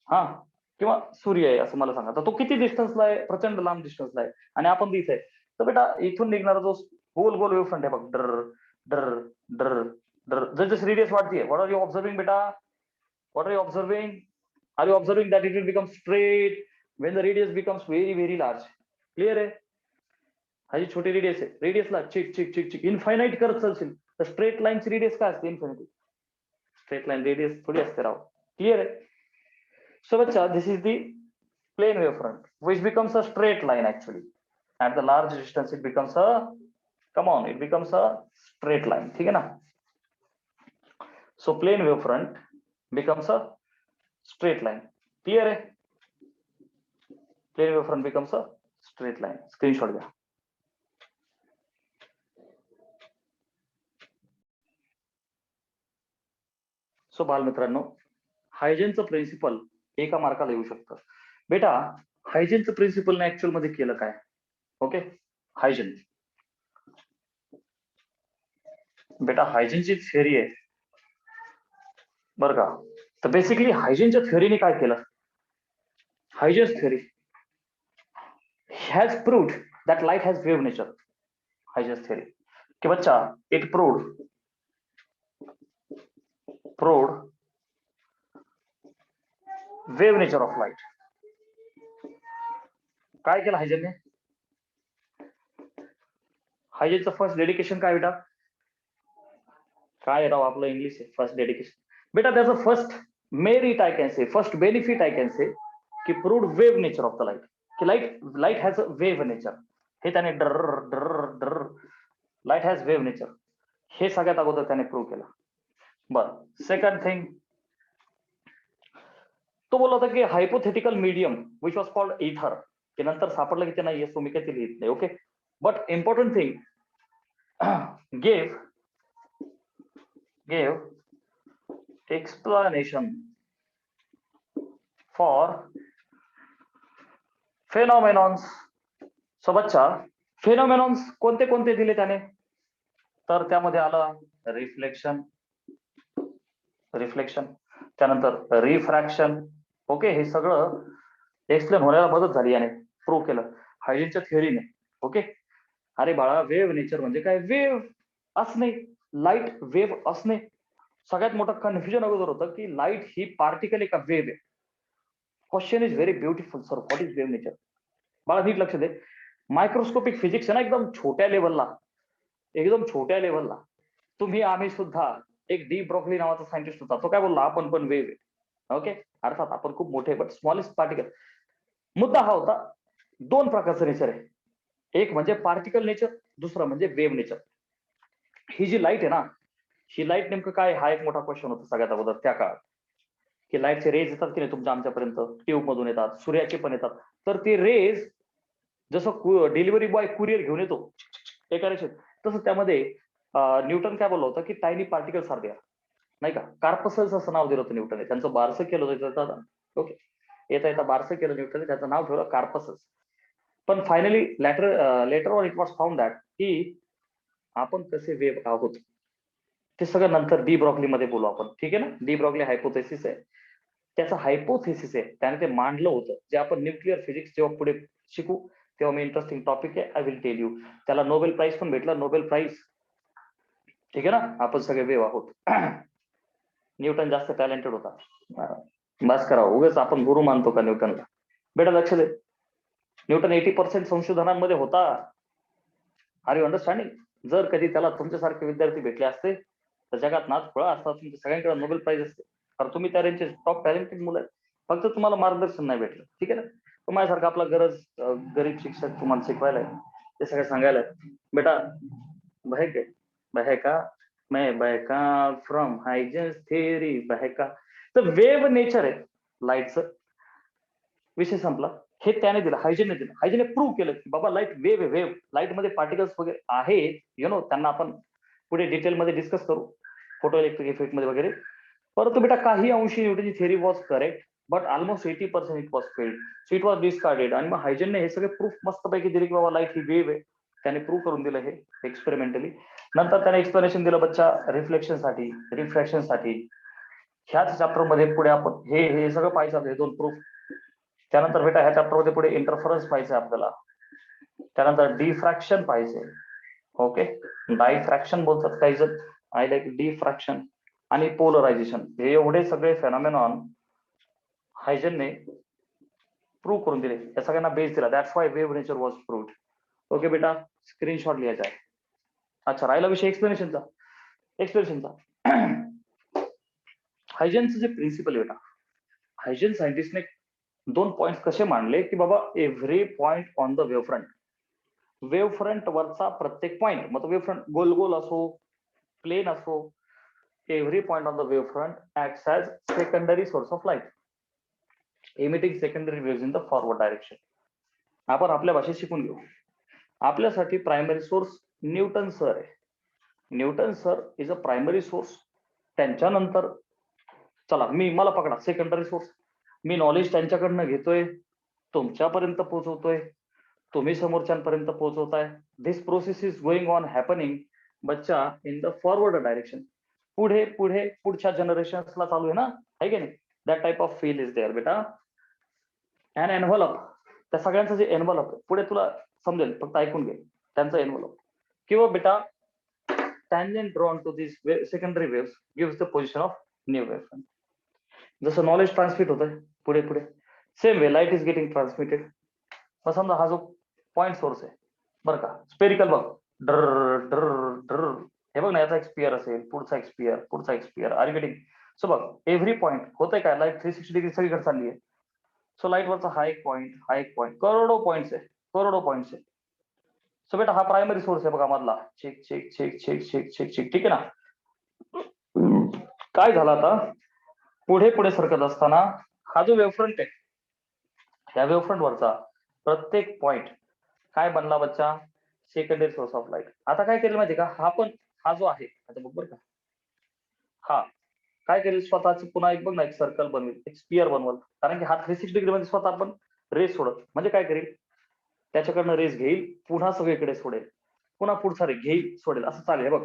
हा, किंवा सूर्य आहे असं मला सांगा. तर तो किती डिस्टन्सला आहे? प्रचंड लांब डिस्टन्सला आहे आणि आपण दिसत आहे. तर बेटा इथून निघणारा जो गोल गोल वेव्ह फ्रंट आहे बघ, डर डर डर डर, जसं रेडियस वाढतीये, व्हॉट आर यू ऑब्झर्विंग बेटा? What are you observing? Are you observing that it will become straight when the radius becomes very large? Clear आहे? हा जी छोटी रेडियस आहे, रेडियसला चिक चिक चिक चिक इन्फायनाइट करत चालशील तर स्ट्रेट लाईनची रेडियस काय असते? इन्फिनिटी. स्ट्रेट लाईन रेडियस थोडी असते राव. क्लिअर आहे? सो बच्चा, this is the plane wavefront which becomes a straight line actually. At the large distance it becomes a, come on, it becomes a straight line. ठीक है ना? So plane wavefront becomes a straight line. Clear है? Plane wavefront becomes a straight line. Screenshot घ्या. So बालमित्रांनो, हायजेनचं principal एका मार्काला येऊ शकतं. बेटा हायजेनचं प्रिन्सिपलने ऍक्च्युअल मध्ये केलं काय? ओके, हायजेन बेटा हायजीनची थिअरी आहे बरं का. तर बेसिकली हायजीनच्या थिअरीने काय केलं? Huygens theory has proved that light has wave nature. Huygens theory कि बच्चा it proved wave nature of light. काय केलं हायजीनने? हायजीनचं फर्स्ट डेडिकेशन काय बेटा? काय राव आपलं इंग्लिश आहे फर्स्ट डेडिकेशन. बेटा त्याचं first merit I can say, first benefit I can say की proved wave nature of the light. की light has a wave nature. हे त्याने डर डर डर लाईट हॅज वेव्ह नेचर हे सगळ्यात अगोदर त्याने प्रूव्ह केलं. बरं, सेकंड थिंग तो बोलला होता की hypothetical medium which was called इथर, की नंतर सापडलं की ते नाही असतो, मी काही लिहित नाही. Okay, but important thing gave explanation for phenomenons. So बच्चा फेनॉमेनॉन्स कोणते कोणते दिले त्याने? तर त्यामध्ये आलं रिफ्लेक्शन, त्यानंतर रिफ्रॅक्शन. ओके, हे सगळं एक्सप्लेन होण्याला मदत झाली याने, प्रूव्ह केलं हायजीनच्या थिअरीने. ओके, अरे बाळा वेव्ह नेचर म्हणजे काय? वेव्ह असणे, लाईट वेव्ह असणे. सगळ्यात मोठं कन्फ्युजन अगोदर होतं की लाईट ही पार्टिकल आहे का वेव्ह आहे. Question is very beautiful sir, what is wave nature? बाळा नीट लक्ष दे. मायक्रोस्कोपिक फिजिक्स आहे ना, एकदम छोट्या लेवलला तुम्ही आम्ही सुद्धा, एक डी ब्रॉकली नावाचा सायंटिस्ट होता, तो काय बोलला? आपण पण वेव्ह आहे. ओके, अर्थात आपण खूप मोठे बट स्मॉलेस्ट पार्टिकल. मुद्दा हा होता, दोन प्रकारचं नेचर आहे, एक म्हणजे पार्टिकल नेचर, दुसरं म्हणजे वेव्ह नेचर. ही जी लाईट आहे ना, ही लाईट नेमकं काय? हा एक मोठा क्वेश्चन होता सगळ्यात अगोदर त्या काळात. की लाईटचे रेज येतात की नाही तुमच्या आमच्यापर्यंत, ट्यूब मधून येतात, सूर्याचे पण येतात. तर ते रेज जसं डिलिव्हरी बॉय कुरिअर घेऊन येतो एका रेषेत, तसं त्यामध्ये न्यूटन काय बोललं होतं की टायनी पार्टिकल्स आर देअर, नाही का? कार्पसल्स असं नाव दिलं होतं न्यूटन. त्यांचं बारसं केलं होतं. ओके, येता बारसं केलं न्यूटन, त्याचं नाव ठेवलं कार्पसल्स. पण finally later on it was found that की आपण कसे वेव्ह आहोत ते सगळं नंतर डी ब्रॉकली मध्ये बोलू आपण. ठीक आहे ना? डी ब्रॉकली हायपोथेसिस आहे, त्याचं हायपोथेसिस आहे, त्याने ते मांडलं होतं. जे आपण न्यूक्लिअर फिजिक्स जेव्हा पुढे शिकू तेव्हा मी इंटरेस्टिंग टॉपिक आहे, आय विल टेल यू. त्याला नोबेल प्राइज पण भेटला, नोबेल प्राइज. ठीक आहे ना? आपण सगळे वेव्ह आहोत. न्यूटन जास्त टॅलेंटेड होता. बस करा, उगाच आपण गुरु मानतो का न्यूटनला? बेटा लक्ष दे, न्यूटन 80% संशोधनांमध्ये होता. Are you understanding? जर कधी त्याला तुमच्यासारखे विद्यार्थी भेटले असते तर जगात नाच खुळा असतात, तुमच्या सगळ्यांकडे नोबेल प्राइज असते. कारण तुम्ही त्या रेंजचे टॉप टॅलेंटेड मुलं आहेत, फक्त तुम्हाला मार्गदर्शन नाही भेटलं. ठीक आहे ना? माझ्यासारखं आपला गरीब शिक्षक तुम्हाला शिकवायला आहे, ते सगळं सांगायला आहे. बेटा बहका मैं बहका फ्रॉम हायजेन्स थिअरी बहका. तर वेव्ह नेचर आहे लाईटचं, विषय संपला. हे त्याने दिलं, हायजेनने दिलं. हायजेनने प्रूव्ह केलं की बाबा लाईट वेव्ह आहे, वेव्ह लाईटमध्ये पार्टिकल्स वगैरे आहेत, त्यांना आपण पुढे डिटेलमध्ये डिस्कस करू फोटो इलेक्ट्रिक इफेक्ट मध्ये वगैरे. परंतु बेटा काही अंशी न्यूटनची theory was correct, but almost 80% it was failed, so it was discarded. आणि मग हायजेनने हे सगळे प्रूफ मस्तपैकी दिले की बाबा लाईट ही वेव्ह आहे, त्याने प्रूव्ह करून दिलं हे एक्सपेरिमेंटली. नंतर त्याने एक्सप्लेनेशन दिलं बच्चा रिफ्लेक्शन साठी, रिफ्रॅक्शन साठी. ह्याच चॅप्टर मध्ये पुढे आपण हे सगळं पाहिजे, हे दोन प्रूफ. त्यानंतर बेटा ह्या चॅप्टर मध्ये पुढे इंटरफरन्स पाहिजे आपल्याला, त्यानंतर डिफ्रॅक्शन पाहिजे. ओके, डायफ्रॅक्शन बोलतात काही जण, आय लाईक डिफ्रॅक्शन, आणि पोलरायझेशन. हे एवढे सगळे फेनॉमेनॉन हायजेनने प्रूव्ह करून दिले, या सगळ्यांना बेस दिला. That's why wave nature was proved. Okay बेटा, स्क्रीनशॉट लिहायचा आहे. अच्छा, राहिला विषय एक्सप्लेनेशनचा. हायजेनचं जे प्रिन्सिपल आहे बेटा, हायजेन सायंटिस्टने 2 पॉइंट कसे मांडले की बाबा every point on the wave front वरचा प्रत्येक पॉइंट, मग वेव्ह फ्रंट गोल गोल असो, प्लेन असो, every point on the wave front acts as secondary source of light, emitting secondary waves in the forward direction. आपण आपल्या भाषेत शिकून घेऊ. आपल्यासाठी प्रायमरी सोर्स न्यूटन सर आहे. Newton sir is a primary source. त्यांच्यानंतर चला मला पकडा सेकंडरी सोर्स. मी नॉलेज त्यांच्याकडनं घेतोय, तुमच्यापर्यंत पोहोचवतोय, तुम्ही समोरच्यांपर्यंत पोहोचवताय. This process is going on happening बच्चा इन द फॉरवर्ड डायरेक्शन. पुढे पुढे पुढच्या जनरेशन्सला चालू आहे ना, आहे की नाही? That type of feel is there बेटा. अँड एनव्हलप, त्या सगळ्यांचं जे एनव्हलप पुढे तुला समजेल, फक्त ऐकून घे त्यांचं एनव्हलप. किंवा बेटा tangent drawn to these secondary waves gives the position of new wave. जसं नॉलेज ट्रान्समिट होतंय पुढे पुढे, same way light is getting transmitted. मग समजा हा जो पॉइंट सोर्स आहे बरं का, स्पेरिकल बघ, डर डर डर, हे बघ ना, याचा एक स्पियर असेल, पुढचा एक स्पियर, पुढचा एक स्पियर, आर गेटिंग. सो बघ एव्हरी पॉइंट होतंय काय, लाईट 360 डिग्री सगळीकडे चालली आहे. सो लाईट वरचा हा एक पॉइंट, करोडो पॉइंट्स आहे. सो बेटा हा प्रायमरी सोर्स आहे बघा मधला, check check check check check check check, ठीक आहे ना. काय झालं आता, पुढे पुढे सरकत असताना हा जो वेव्हफ्रंट आहे, त्या वेव्हफ्रंट वरचा प्रत्येक पॉइंट काय बनला बच्चा, सेकंडरी सोर्स ऑफ लाईट. आता काय केलं माहिती का, हा जो आहे आता बघ बरं का, हा काय करेल, स्वतःच पुन्हा एक बघ ना, एक सर्कल बनवेल, एक स्पियर बनवल. कारण की हा 360 डिग्री मध्ये स्वतः आपण रेस सोडत, म्हणजे काय करेल, त्याच्याकडनं रेस घेईल, पुन्हा सगळीकडे सोडेल, पुन्हा पुढचा रेस घेईल, सोडेल, असं चालेल. बघ,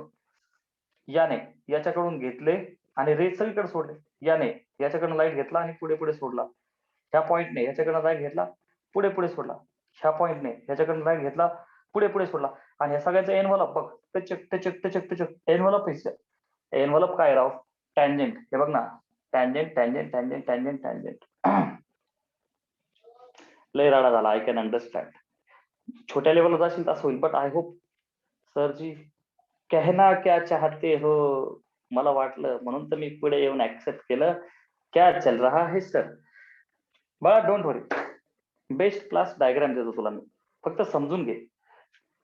याने याच्याकडून घेतले आणि रेस सगळीकडे सोडले, याने याच्याकडनं लाईट घेतला आणि पुढे पुढे सोडला, ह्या पॉइंटने याच्याकडनं लाईट घेतला, पुढे पुढे सोडला, ह्या पॉइंटने याच्याकडनं लाईट घेतला, पुढे पुढे सोडला. आणि ह्या सगळ्यांचा एनव्हलप बघ, टचक टचक टचक टचक, एनव्हलप काय राव, टँजेंट. हे बघ ना, tangent tangent tangent tangent tangent. लय राडा झाला, आय कॅन अंडरस्टँड. छोट्या लेवलला जाशील असं होईल, बट आय होप सरजी कहना क्या चाहते हो, मला वाटलं म्हणून तर मी पुढे येऊन ऍक्सेप्ट केलं. क्या चल रहा है सर. बघा don't worry, best class diagram देतो तुला मी, फक्त समजून घे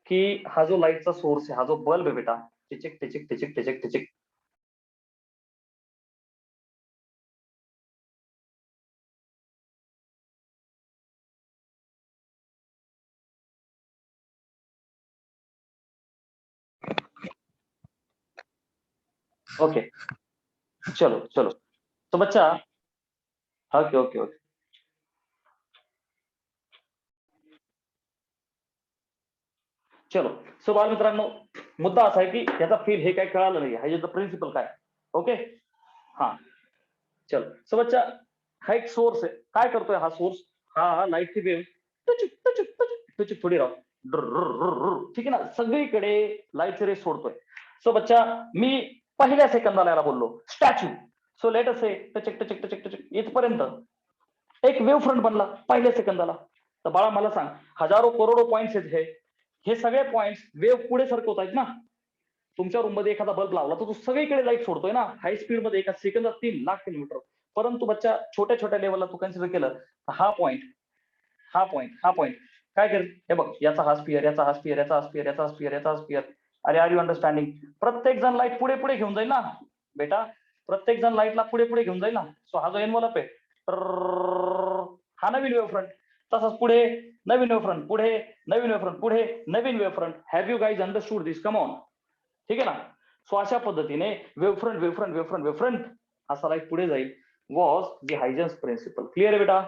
की हा जो लाईटचा सोर्स आहे, हा जो बल्ब आहे बेटा, टिचिक टिचिक टिचिक टिचिक टिचिक, ओके चलो चलो. तो बच्चा, ओके ओके ओके, चलो. सो बाल मित्रांनो, मुद्दा असा आहे की याचा फील हे काय कळालं नाही, हा याचा प्रिन्सिपल काय. ओके, हा चलो. सो बच्चा, हा एक सोर्स आहे, काय करतोय हा सोर्स, हा लाईटची वेव्ह टचक टचक टचक टचक थोडी राव, ठीक आहे ना, सगळीकडे लाईटचे रेस सोडतोय. सो बच्चा, मी पहिल्या सेकंदाला याला बोललो स्टॅच्यू. सो लेट अस से टचक टचक टचक टचक इथपर्यंत एक वेव्ह फ्रंट बनला पहिल्या सेकंदाला. तर बाळा मला सांग, हजारो करोडो पॉइंट्स आहेत, हे सगळे पॉइंट्स वेव्ह पुढे सरकवत आहेत ना. तुमच्या रूम मध्ये एखादा बल्ब लावला तर तो सगळीकडे लाईट सोडतोय ना, हाय स्पीड मध्ये, एका सेकंदात 3,00,000 किलोमीटर. परंतु बच्चा छोट्या छोट्या लेवलला तू कन्सिडर केलं, हा पॉइंट काय करेल, हे बघ, याचा हा स्पियर, याचा हा स्पियर, याचा हा स्पियर, याचा हा स्पियर, याचा हा स्पियर. अरे आर यू अंडरस्टँडिंग, प्रत्येक जण लाईट पुढे पुढे घेऊन जाईल ना बेटा, प्रत्येक जण लाईटला पुढे पुढे घेऊन जाईल ना. सो हा जो एनव्हलप आहे, हा नवीन वेव्ह फ्रंट, तसाच पुढे नवीन वेव्ह फ्रंट, पुढे नवीन वेव्ह फ्रंट, पुढे नवीन wave front. Have you guys understood this? Come on. ठीक आहे ना. सो अशा पद्धतीने wave front wave front wave front wave front असा लाईट पुढे जाईल. Was the Huygens principle. Clear आहे बेटा?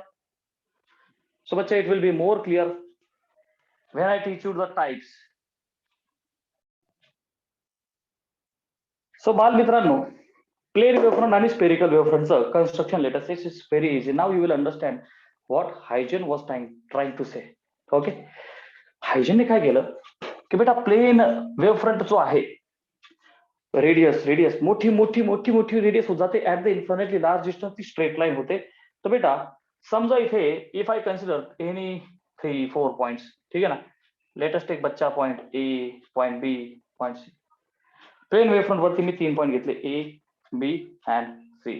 सो बच्चा it will be more clear when I teach you the types. So बाल मित्रांनो, प्लेन वेव्हफ्रंट आणि स्पेरिकल वेव्हफ्रंटचं construction let us is very easy. नाव you will understand what Huygens was trying to say. Okay. हायजेनने काय केलं की बेटा प्लेन वेव्हफ्रंट जो आहे, रेडियस मोठी मोठी मोठी मोठी रेडियस होत जाते at the infinitely large distance, ती स्ट्रेट लाईन होते. तर बेटा समजा इथे if I consider any 3-4 points, ठीक आहे ना. लेटेस्ट टेक बच्चा point A, point B, point C. Plane wavefront वरती मी 3 पॉइंट घेतले, ए, बी अँड सी.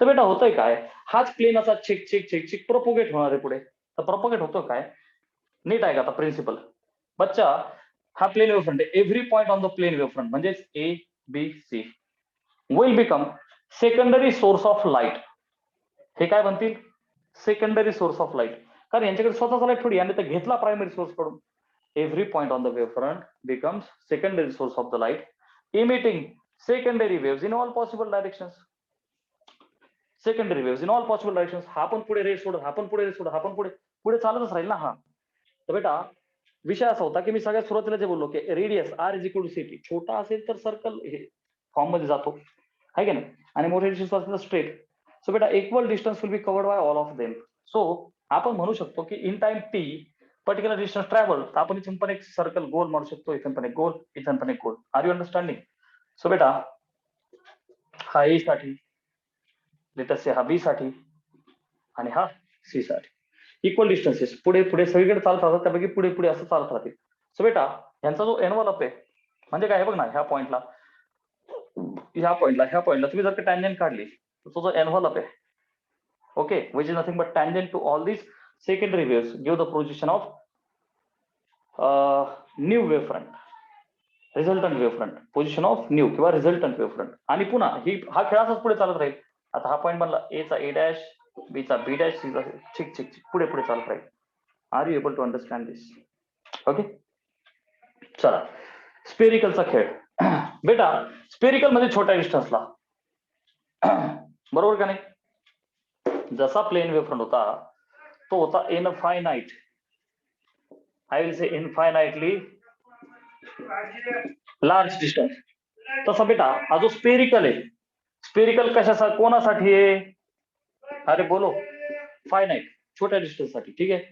तर बेटा होतंय काय, हाच प्लेन असा चिक चिक चिक चिक प्रोपोगेट होणार आहे पुढे. तर प्रोपोगेट होतो काय, नीट आहे का आता प्रिन्सिपल? बच्चा हा प्लेन वेव्हफ्रंट आहे. Every point on the plane wavefront म्हणजे A B C will become secondary source of light. हे काय बनतील? Secondary source of light. कारण यांच्याकडे स्वतःचा लाईट थोडी, आणि तर घेतला प्रायमरी सोर्स कडून. Every point on the wavefront becomes secondary source of the light, emitting secondary waves in all possible directions. Secondary waves in all possible directions. हा पण पुढे रे सोडत, हा पण पुढे रे सोडत, हा पण पुढे पुढे चालतच राहील ना हा. तर बेटा विषय असा होता की मी सगळ्यात सुरुवातीला जे बोललो की radius R is equal to C T. छोटा असेल तर सर्कल हे फॉर्म मध्ये जातो, आहे की नाही, आणि मोठे डिस्टन्स असेल तर स्ट्रेट. सो बेटा equal distance will be covered by all of them. So आपण म्हणू शकतो की in time T particular distance travel, आपण इथून पण एक सर्कल गोल मारू शकतो, इथून पण एक गोल, इथून पण एक गोल. Are you understanding? सो बेटा हा ए साठी, लेट्स से हा बी साठी, आणि हा सी साठी. इक्वल डिस्टन्सेस पुढे पुढे सगळीकडे चालत राहतात, त्यापैकी पुढे पुढे असं चालत राहते. सो बेटा यांचा जो एनवलप आहे म्हणजे काय, बघ ना, ह्या पॉइंटला तुम्ही जर का टँजंट काढली तर तो जो एनवलप आहे, okay, which is nothing but tangent to all this secondary waves give the position of new wave front, resultant wave front, position of new किंवा रिझल्टंट वेव्ह फ्रंट. आणि पुन्हा हा खेळ असाच पुढे चालत राहील. आता हा पॉईंट बनला ए चा ए डॅश, बी चा बी डॅश, सी चा चिक चिक चिक पुढे पुढे चालत राहील. Are you able to understand this? Okay. चला, स्पेरिकलचा खेळ. बेटा स्पेरिकल मध्ये छोट्या डिस्टन्सला, बरोबर का नाही, जसा प्लेन वेव्हफ्रंट होता तो होता infinite, I will say infinitely large distance. तसा बेटा हा जो स्पेरिकल आहे, स्पेरिकल कशा कोणासाठी आहे? अरे बोलो, फायनाइट, छोट्या डिस्टन्स साठी. ठीक आहे.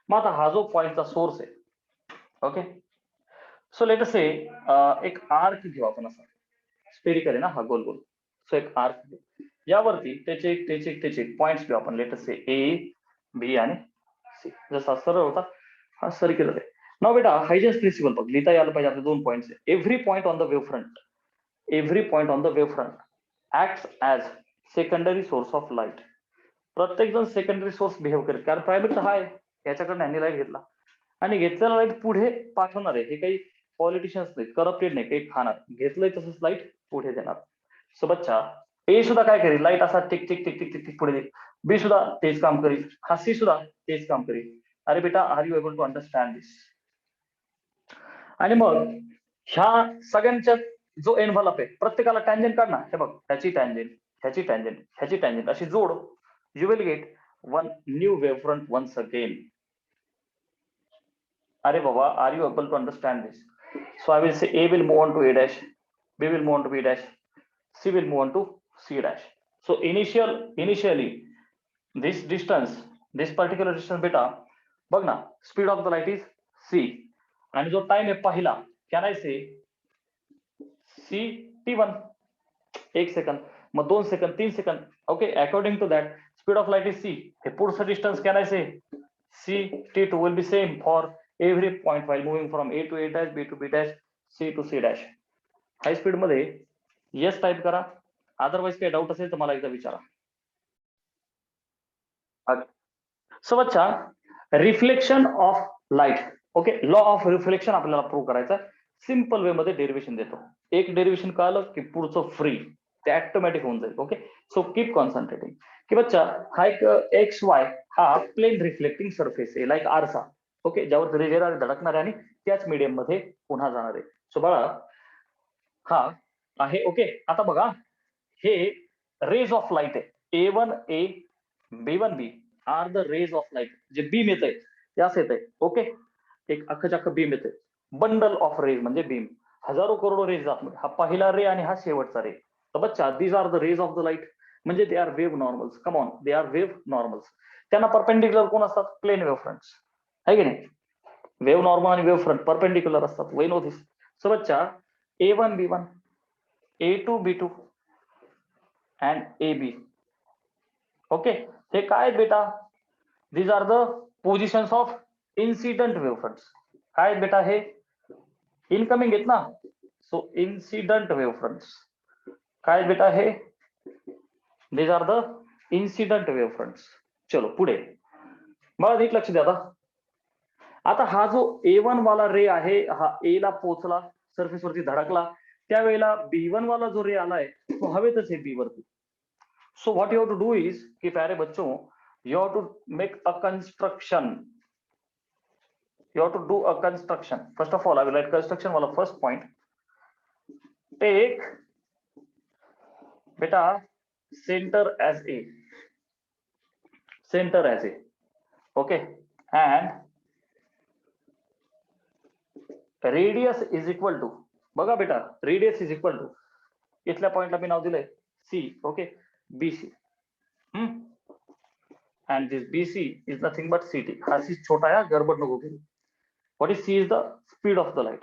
मग आता हा जो पॉइंटचा सोर्स आहे, ओके, सो लेट अस से एक आर्क घेऊ आपण, असा स्पेरिकल आहे ना हा, गोल गोल. सो एक आर्क, यावरती त्याचे पॉइंट्स घेऊ आपण. लेट अस से ए, बी आणि सी. जसा सरळ होता हा सर्क्युलर आहे. नाव बेटा हायजेन्स प्रिन्सिपल बघ, लिहिता यायला पाहिजे आपले 2 points. Every point on the wave front, every point on the wave front acts as secondary source of light. प्रत्येक जण सेकंडरी सोर्स बिहेव करेल, कारण प्रायमरी तर हा आहे, याच्याकडनं ह्यांनी लाईट घेतला आणि घेतलेला लाईट पुढे पाठवणार आहे. हे काही पॉलिटिशियन्स नाही, करप्टेड नाही, काही खाणार, घेतलंय तसंच लाईट पुढे देणार. सो बच्चा ए सुद्धा काय करेल, लाईट असा tick tick tick tick tick tick पुढे देईल. बी सुद्धा तेच काम करेल, हा सी सुद्धा तेच काम करेल. अरे बेटा are you able to understand this? आणि मग ह्या सगळ्यांच्या जो एनव्हलप आहे, प्रत्येकाला टँजंट काढ ना. हे बघ, ह्याची टँजंट, ह्याची टँजंट, ह्याची टँजंट अशी जोड. You will get one new wavefront once again. Are Baba, are you able to understand this? So I will say A will move on to A dash, B will move on to B dash, C will move on to C dash. So initially this distance, this particular distance beta, बघ ना, speed of the light is C, आणि जो time आहे पहिला, can I say C T1, 1 second, मग 2 second, 3 second. Okay, according to that speed of light is C. हे पुढचं distance can I say C T2 will be same for every point while moving from A to A dash, B to B dash, C to C dash. High speed मध्ये yes type करा, otherwise काही doubt असेल तर मला एकदा विचारा. So बच्चा, reflection of light, okay, law of reflection आपल्याला प्रूव्ह करायचा. सिंपल वे मध्ये डेरिव्हेशन देतो. एक डेरिव्हेशन कळलं की पुढचं फ्री. ते ऑटोमॅटिक होऊन जाईल. ओके, सो कीप कॉन्सन्ट्रेटिंग की बच्चा हा एक एक्स वाय हा प्लेन रिफ्लेक्टिंग सरफेस आहे, लाईक आरसा. ओके, ज्यावर रे धडकणार आहे आणि त्याच मीडियम मध्ये पुन्हा जाणार आहे. सो बाळा हा आहे. ओके, आता बघा हे रेज ऑफ लाईट आहे. A1A B1B are the rays of light. जे बीम येत आहे ते असं येत आहे. ओके, एक अख्खं बीम येते. बंडल ऑफ रेज म्हणजे बीम, हजारो करोडो रेज जात. हा पहिला रे आणि हा शेवटचा रे. तर बच्चा these are the rays of the light, म्हणजे they are wave normals. Come on, they are wave normals. त्यांना परपेंडिक्युलर कोण असतात? प्लेन वेव्ह फ्रंट्स, आहे की नाही? वेव्ह नॉर्मल आणि वेव्ह फ्रंट परपेंडिक्युलर असतात. We no this. सो बच्चा A1 B1 A2 B2 and AB. Okay, हे काय बेटा? These are the positions of incident wave fronts. काय बेटा? हे इनकमिंग आहेत ना. So incident wave fronts. काय बेटा? हे these are the incident wave fronts. चलो पुढे मला नीट लक्ष द्या. आता हा जो A1 वाला रे आहे हा A ला पोहोचला, सरफेस वरती धडकला, त्यावेळेला B1 वाला जो रे आलाय तो हवेतच आहे B वरती. So what you have to do is की प्यारे बच्चों, you have to make a construction. You have to do a construction. First of all, I will write construction wala first point. Take beta center as A. Center as A. Okay. And radius is equal to, बघा बेटा, radius is equal to, इथल्या पॉइंटला मी नाव दिलंय C. Okay. BC. And this BC is nothing but CT. हा C छोटा आहे, गडबड नको करू. What is C? Is the speed of the light.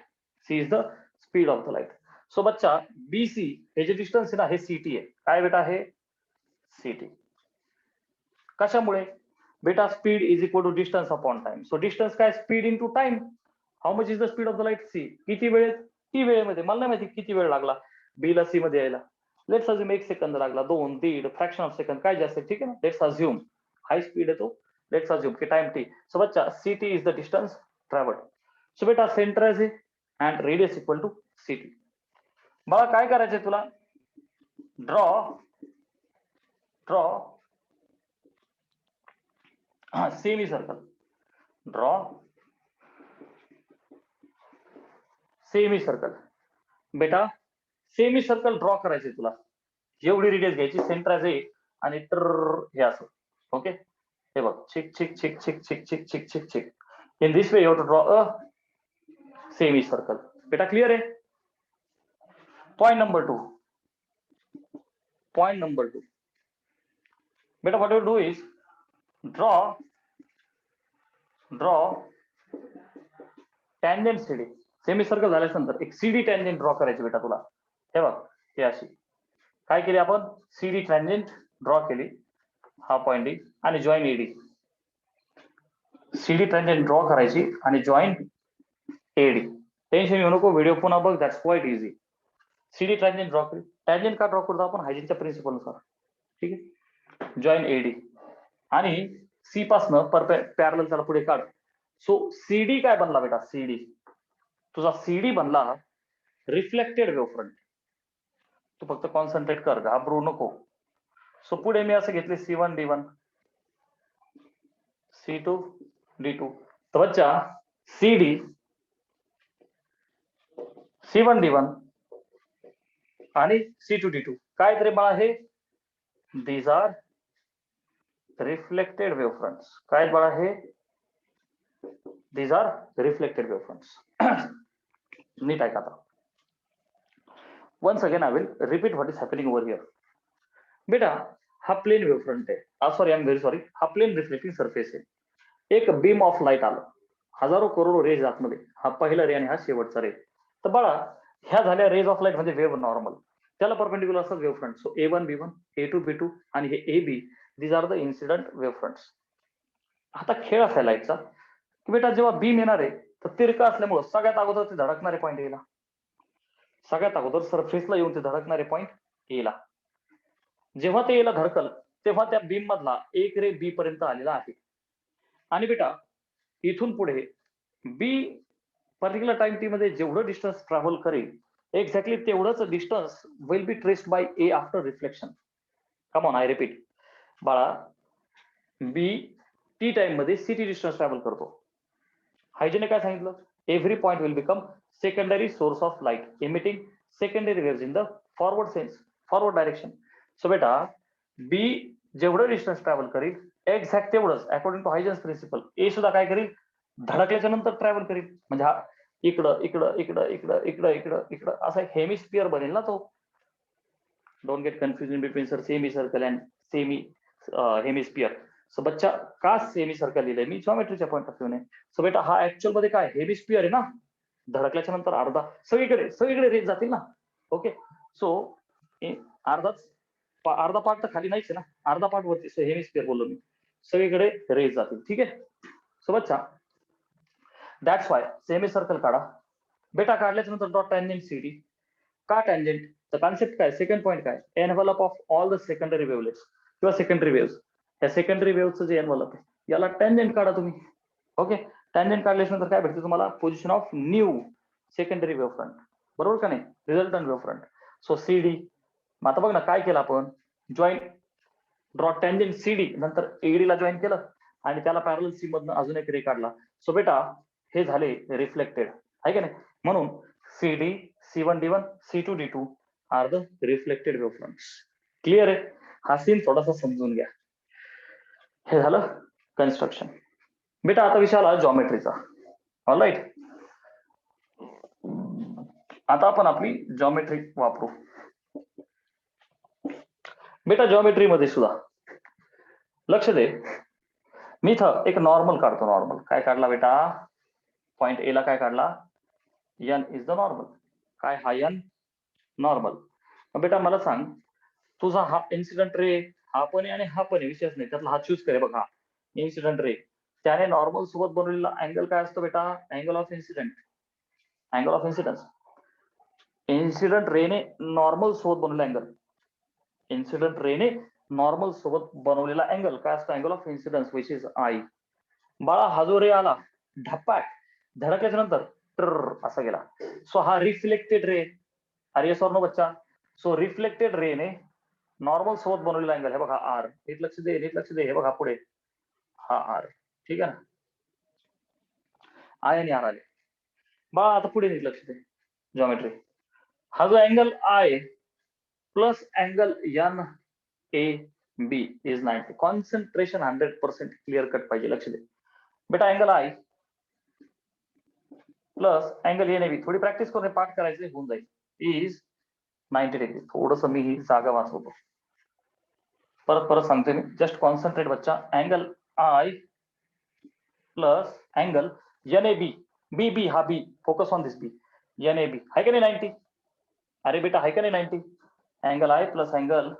C is the speed of the light. So बच्चा BC हे जे डिस्टन्स आहे ना हे CT आहे. काय बेटा? हे CT. कशामुळे? बेटा speed is equal to distance upon time. So distance काय? Speed into time. How much is the speed of the light? C. किती वेळेत? टी वेळेमध्ये. मला नाही माहिती किती वेळ लागला B ला C मध्ये यायला. लेट्स अज्युम 1 सेकंद लागला, 2, 1.5, फ्रॅक्शन ऑफ सेकंड, काय जास्त, ठीक आहे ना. लेट्स अज्युम हाई स्पीड आहे तो. लेट्स अज्युम की टाइम T. सो बच्चा CT is the distance travelled. So बेटा centre as A and radius equal to CT. मला काय करायचंय तुला? Draw semi circle. Draw semi circle. बेटा सेमी सर्कल ड्रॉ करायचे तुला. एवढी रेडियस घ्यायची, सेंटर एज ए आणि हे असं. ओके, हे बघ, चिक चिक चिक चिक चिक चिक चिक चिक चिक. In this way you have to draw a semi circle. बेटा क्लियर आहे? Point number 2. Point number 2. Beta, what you do is draw tangent CD. Semi circle झाल्यानंतर एक CD टँजेंट ड्रॉ करायची बेटा तुला. हे बघ, हे अशी काय केली आपण? CD टँजेंट ड्रॉ केली, हा पॉइंट D आणि join AD. CD tangent draw करायची आणि जॉईन AD. टेन्शन घेऊ नको, व्हिडिओ पुन्हा बघ, that's quite easy. CD tangent draw केली. टँजेंट का ड्रॉ करतो आपण? हायजीनच्या प्रिन्सिपल नुसार, ठीक आहे. जॉईन AD आणि C पासनं पॅरलल त्याला पुढे काढ. सो CD काय बनला बेटा? CD तुझा CD बनला रिफ्लेक्टेड वेव्ह फ्रंट. तू फक्त कॉन्सन्ट्रेट कर, घाबरू नको. सो पुढे मी असं घेतले C1 D1 C2 D2. तर बच्चा CD C1 D1 आणि C2 D2 काय तरी बाळा? हे these are reflected wave fronts. काय बाळा? हे these are reflected wave fronts. नीट ऐका आता. Once again I will repeat what is happening over here. बेटा हा प्लेन वेव्ह फ्रंट आहे. Sorry, I am very sorry. हा प्लेन रिफ्लेक्टिंग सरफेस आहे. एक बीम ऑफ लाईट आलं, हजारो करोडो रेज आतमध्ये. हा पहिला रे आणि हा शेवटचा रे. तर बाळा ह्या झाल्या रेज ऑफ लाईट म्हणजे वेव्ह नॉर्मल. त्याला परपेंडिक्युलर असतात wave front. So A1 B1 A2 B2 आणि हे AB, these are the incident wave fronts. आता खेळ असा लाईटचा की बेटा जेव्हा बीम येणार आहे तर तिरका असल्यामुळं सगळ्यात अगोदर ते धडकणारे पॉईंट येईल. सगळ्यात अगोदर सरफेसला येऊन ते धडकणारे पॉईंट येईल. जेव्हा ते याला धडकल तेव्हा त्या बीम मधला एक रे B पर्यंत आलेला आहे. आणि बेटा इथून पुढे B पर्टिक्युलर टाइम T मध्ये जेवढं डिस्टन्स ट्रॅव्हल करेल एक्झॅक्टली तेवढंच distance will be traced by A after reflection. Come on, I repeat. बाळा, बी टी टाइम मध्ये सिटी डिस्टन्स ट्रॅव्हल करतो. हायजेने काय सांगितलं? Every point will become secondary source of light emitting secondary waves in the forward sense, forward direction. So बेटा, B जेवढं distance travel करील exact तेवढंच according to Huygens' principle A सुद्धा काय करील? धडकल्याच्या नंतर ट्रॅव्हल करील. म्हणजे हा इकडं इकडं इकडं इकडं इकडं इकडं इकडं असा एक हेमिस्फिअर बनेल ना तो. Don't get confusion between sir semi circle and semi hemisphere. So बच्चा, का सेमी सर्कल लिहिलंय मी? जॉमेट्रीच्या पॉईंट ऑफ व्ह्यूने. सो बेटा, हा ऍक्च्युअल मध्ये काय हेमिस्फिअर आहे ना, धडकल्याच्या नंतर अर्धा सगळीकडे रेज जातील ना. ओके, सो अर्धा पार्ट तर खाली नाहीच आहे ना, अर्धा पार्ट वरती हेमिस्फिअर बोललो मी, सगळीकडे रेज जातील. ठीक आहे. सो बच्चा, दॅट्स वाय सेमी सर्कल काढा. बेटा, काढल्याच्या नंतर डॉट टॅन्जेंट सीडी. का टॅन्जेंट? तर कॉन्सेप्ट काय? सेकंड पॉईंट काय? Envelope of all the secondary wavelets किंवा सेकंडरी वेव्हज. या सेकंडरी वेव्हचं जे एनव्हलप आहे याला टॅन्जेंट काढा तुम्ही. ओके, टॅन्जेंट काढल्याच्या नंतर काय भेटते तुम्हाला? Position of new secondary wave front. बरोबर का नाही? Resultant wave front. So CD. मग आता बघ ना, काय केलं आपण? जॉईन ड्रॉट टॅन्जेंट सीडी, नंतर एडी ला जॉईन केलं आणि त्याला पॅरल सी मधनं अजून एक रे काढला. सो बेटा, हे झाले रिफ्लेक्टेड, आहे का नाही? म्हणून CD, C1D1, C2D2 are the reflected wave fronts. Clear आहे? हा सीन थोडासा समजून घ्या. हे झालं कन्स्ट्रक्शन. बेटा, आता विषय आला जॉमेट्रीचा. ऑलराईट, आता आपण आपली जॉमेट्री वापरू. बेटा, जॉमेट्री मध्ये सुद्धा लक्ष दे, मी इथं एक नॉर्मल काढतो. नॉर्मल काय काढला बेटा? पॉइंट ए ला काय काढला? N is the normal. काय हा एन? नॉर्मल. बेटा मला सांग, तुझा हा इन्सिडेंट रे हा पण आहे आणि हा पण आहे, विशेष नाही, त्यातला हा चूज करे. बघ, हा इन्सिडेंट रे, त्याने नॉर्मल सोबत बनवलेला अँगल काय असतो बेटा? Angle of incident, angle of incidence. Incident रेने नॉर्मल सोबत बनवलेला अँगल, इन्सिडेंट रेने नॉर्मल सोबत बनवलेला अँगल काय असतो? Angle of incidence which is I. बाळा, हा जो रे आला धप्पाक धडकल्याच्या नंतर टर असा गेला. सो हा रिफ्लेक्टेड रे. अरे येस ऑर नो बच्चा? सो रिफ्लेक्टेड रे ने नॉर्मल सोबत बनवलेला अँगल, हे बघा आर. नीट लक्ष दे, नीट लक्ष दे. हे बघा पुढे हा आर. ठीक आहे ना? आय आणि आर आले. बाळा, आता पुढे नीट लक्ष दे. जॉमेट्री, हा जो angle I plus angle N A B is 90. Concentration 100% clear cut पाहिजे. लक्ष दे बेटा, angle I plus angle N A B, थोडी प्रॅक्टिस करून पाठ करायचे, होऊन जाईल. Is 90 degree. थोडस मी ही जागा वाचवतो. परत सांगते मी, जस्ट कॉन्सन्ट्रेट बच्चा. Angle I plus angle N A B, B B हा B, focus on this B, N A B, है का नाही 90? अरे बेटा, है का नाही 90? Angle I plus angle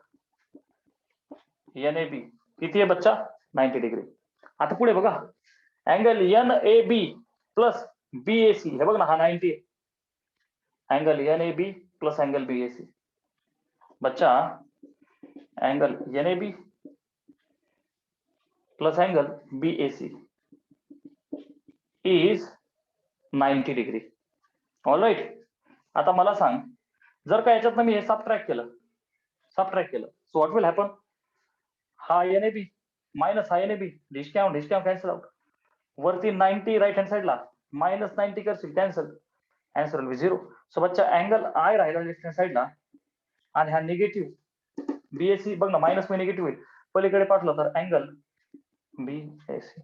N A B किती आहे बच्चा? 90 डिग्री. आता पुढे बघा, angle N A B plus B A C, हे बघ ना, हा 90 आहे. Angle N A B plus angle B A C. बच्चा, angle N A B plus angle B A C is 90 degree. Alright. आता मला सांग, जर का याच्यात मी हे सबट्रॅक्ट केलं, सो व्हॉट विल हॅपन? हा एन ए बी मायनस हा N A B, discount cancel out. वरती 90 राईट हँड साईडला, मायनस 90 करशील cancel, answer will be 0. So बच्चा, अँगल आय राहिला लेफ्ट हँड साईडला आणि हा निगेटिव्ह बीएसी बघ ना, मायनस में निगेटिव्ह होईल, पलीकडे पाठवलं तर अँगल बीएसी.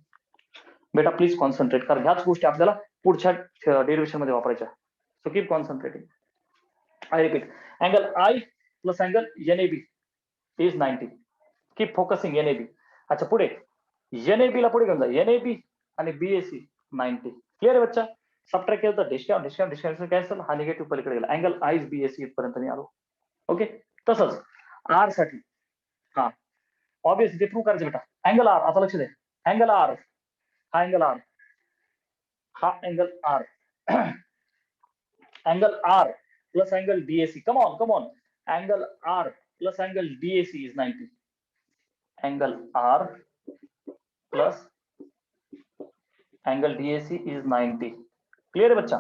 बेटा प्लीज कॉन्सन्ट्रेट, कारण ह्याच गोष्टी आपल्याला पुढच्या डेरिव्हेशन मध्ये वापरायच्या. So keep concentrating. I repeat, angle I plus angle N A B is 90. Keep focusing N A B. अच्छा, पुढे एन ए बी ला पुढे घेऊन जा, एन ए बी आणि बीएसी 90. क्लिअर आहे बच्चा? सबट्रॅक्ट केलं तर डिस्काउंट कॅन्सल, हा निगेटिव्ह पलीकडे गेला, अँगल आय इज बीएसी इथपर्यंत मी आलो. ओके, तसंच आर साठी, हा ऑब्वियसली ते प्रूव्ह करायचं बेटा. अँगल आर, आता लक्ष दे, अँगल आर, हा अँगल आर, हा angle R, angle R plus angle DAC, come on, angle R plus angle DAC is 90. Angle R plus angle DAC is 90. Clear आहे बच्चा?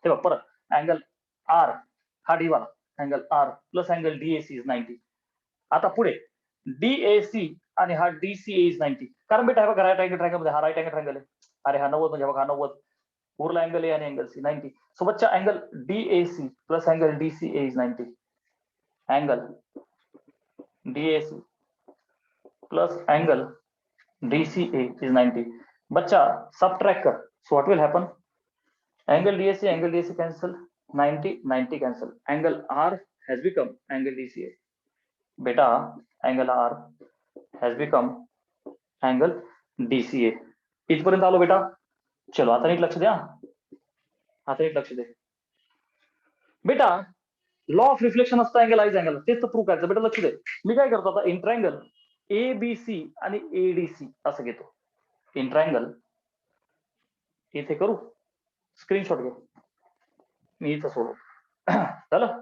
हे बघ परत, अँगल आर हा डी वाला angle R plus angle DAC is 90. आता पुढे DAC आणि हा डीसीए इज 90. कारण बेटा बघा राईट अँगल ट्रायंगल मध्ये हा राईट अँगल ट्रायंगल आहे. अरे हा 90 म्हणजे बघा हा 90 उरला अँगल ए आणि अँगल सी 90. सो बच्चा angle DAC plus angle DCA is 90. Angle DAC plus angle DCA is 90. बच्चा subtract कर. So what will happen? Angle DAC cancel. 90 cancel. Angle R has become angle DCA. Beta, angle R has become angle DCA. इथपर्यंत आलो बेटा. चलो आता नीट लक्ष द्या. आता नीट लक्ष दे. बेटा लॉ ऑफ रिफ्लेक्शन असतं अँगल आयज अँगल. तेच तर प्रूव्ह करायचं. बेटा लक्ष दे. मी काय करतो आता इन ट्रायंगल ABC आणि ADC असं घेतो. इन ट्रायंगल इथे करू स्क्रीनशॉट घे. मी इथं सोडू झालं.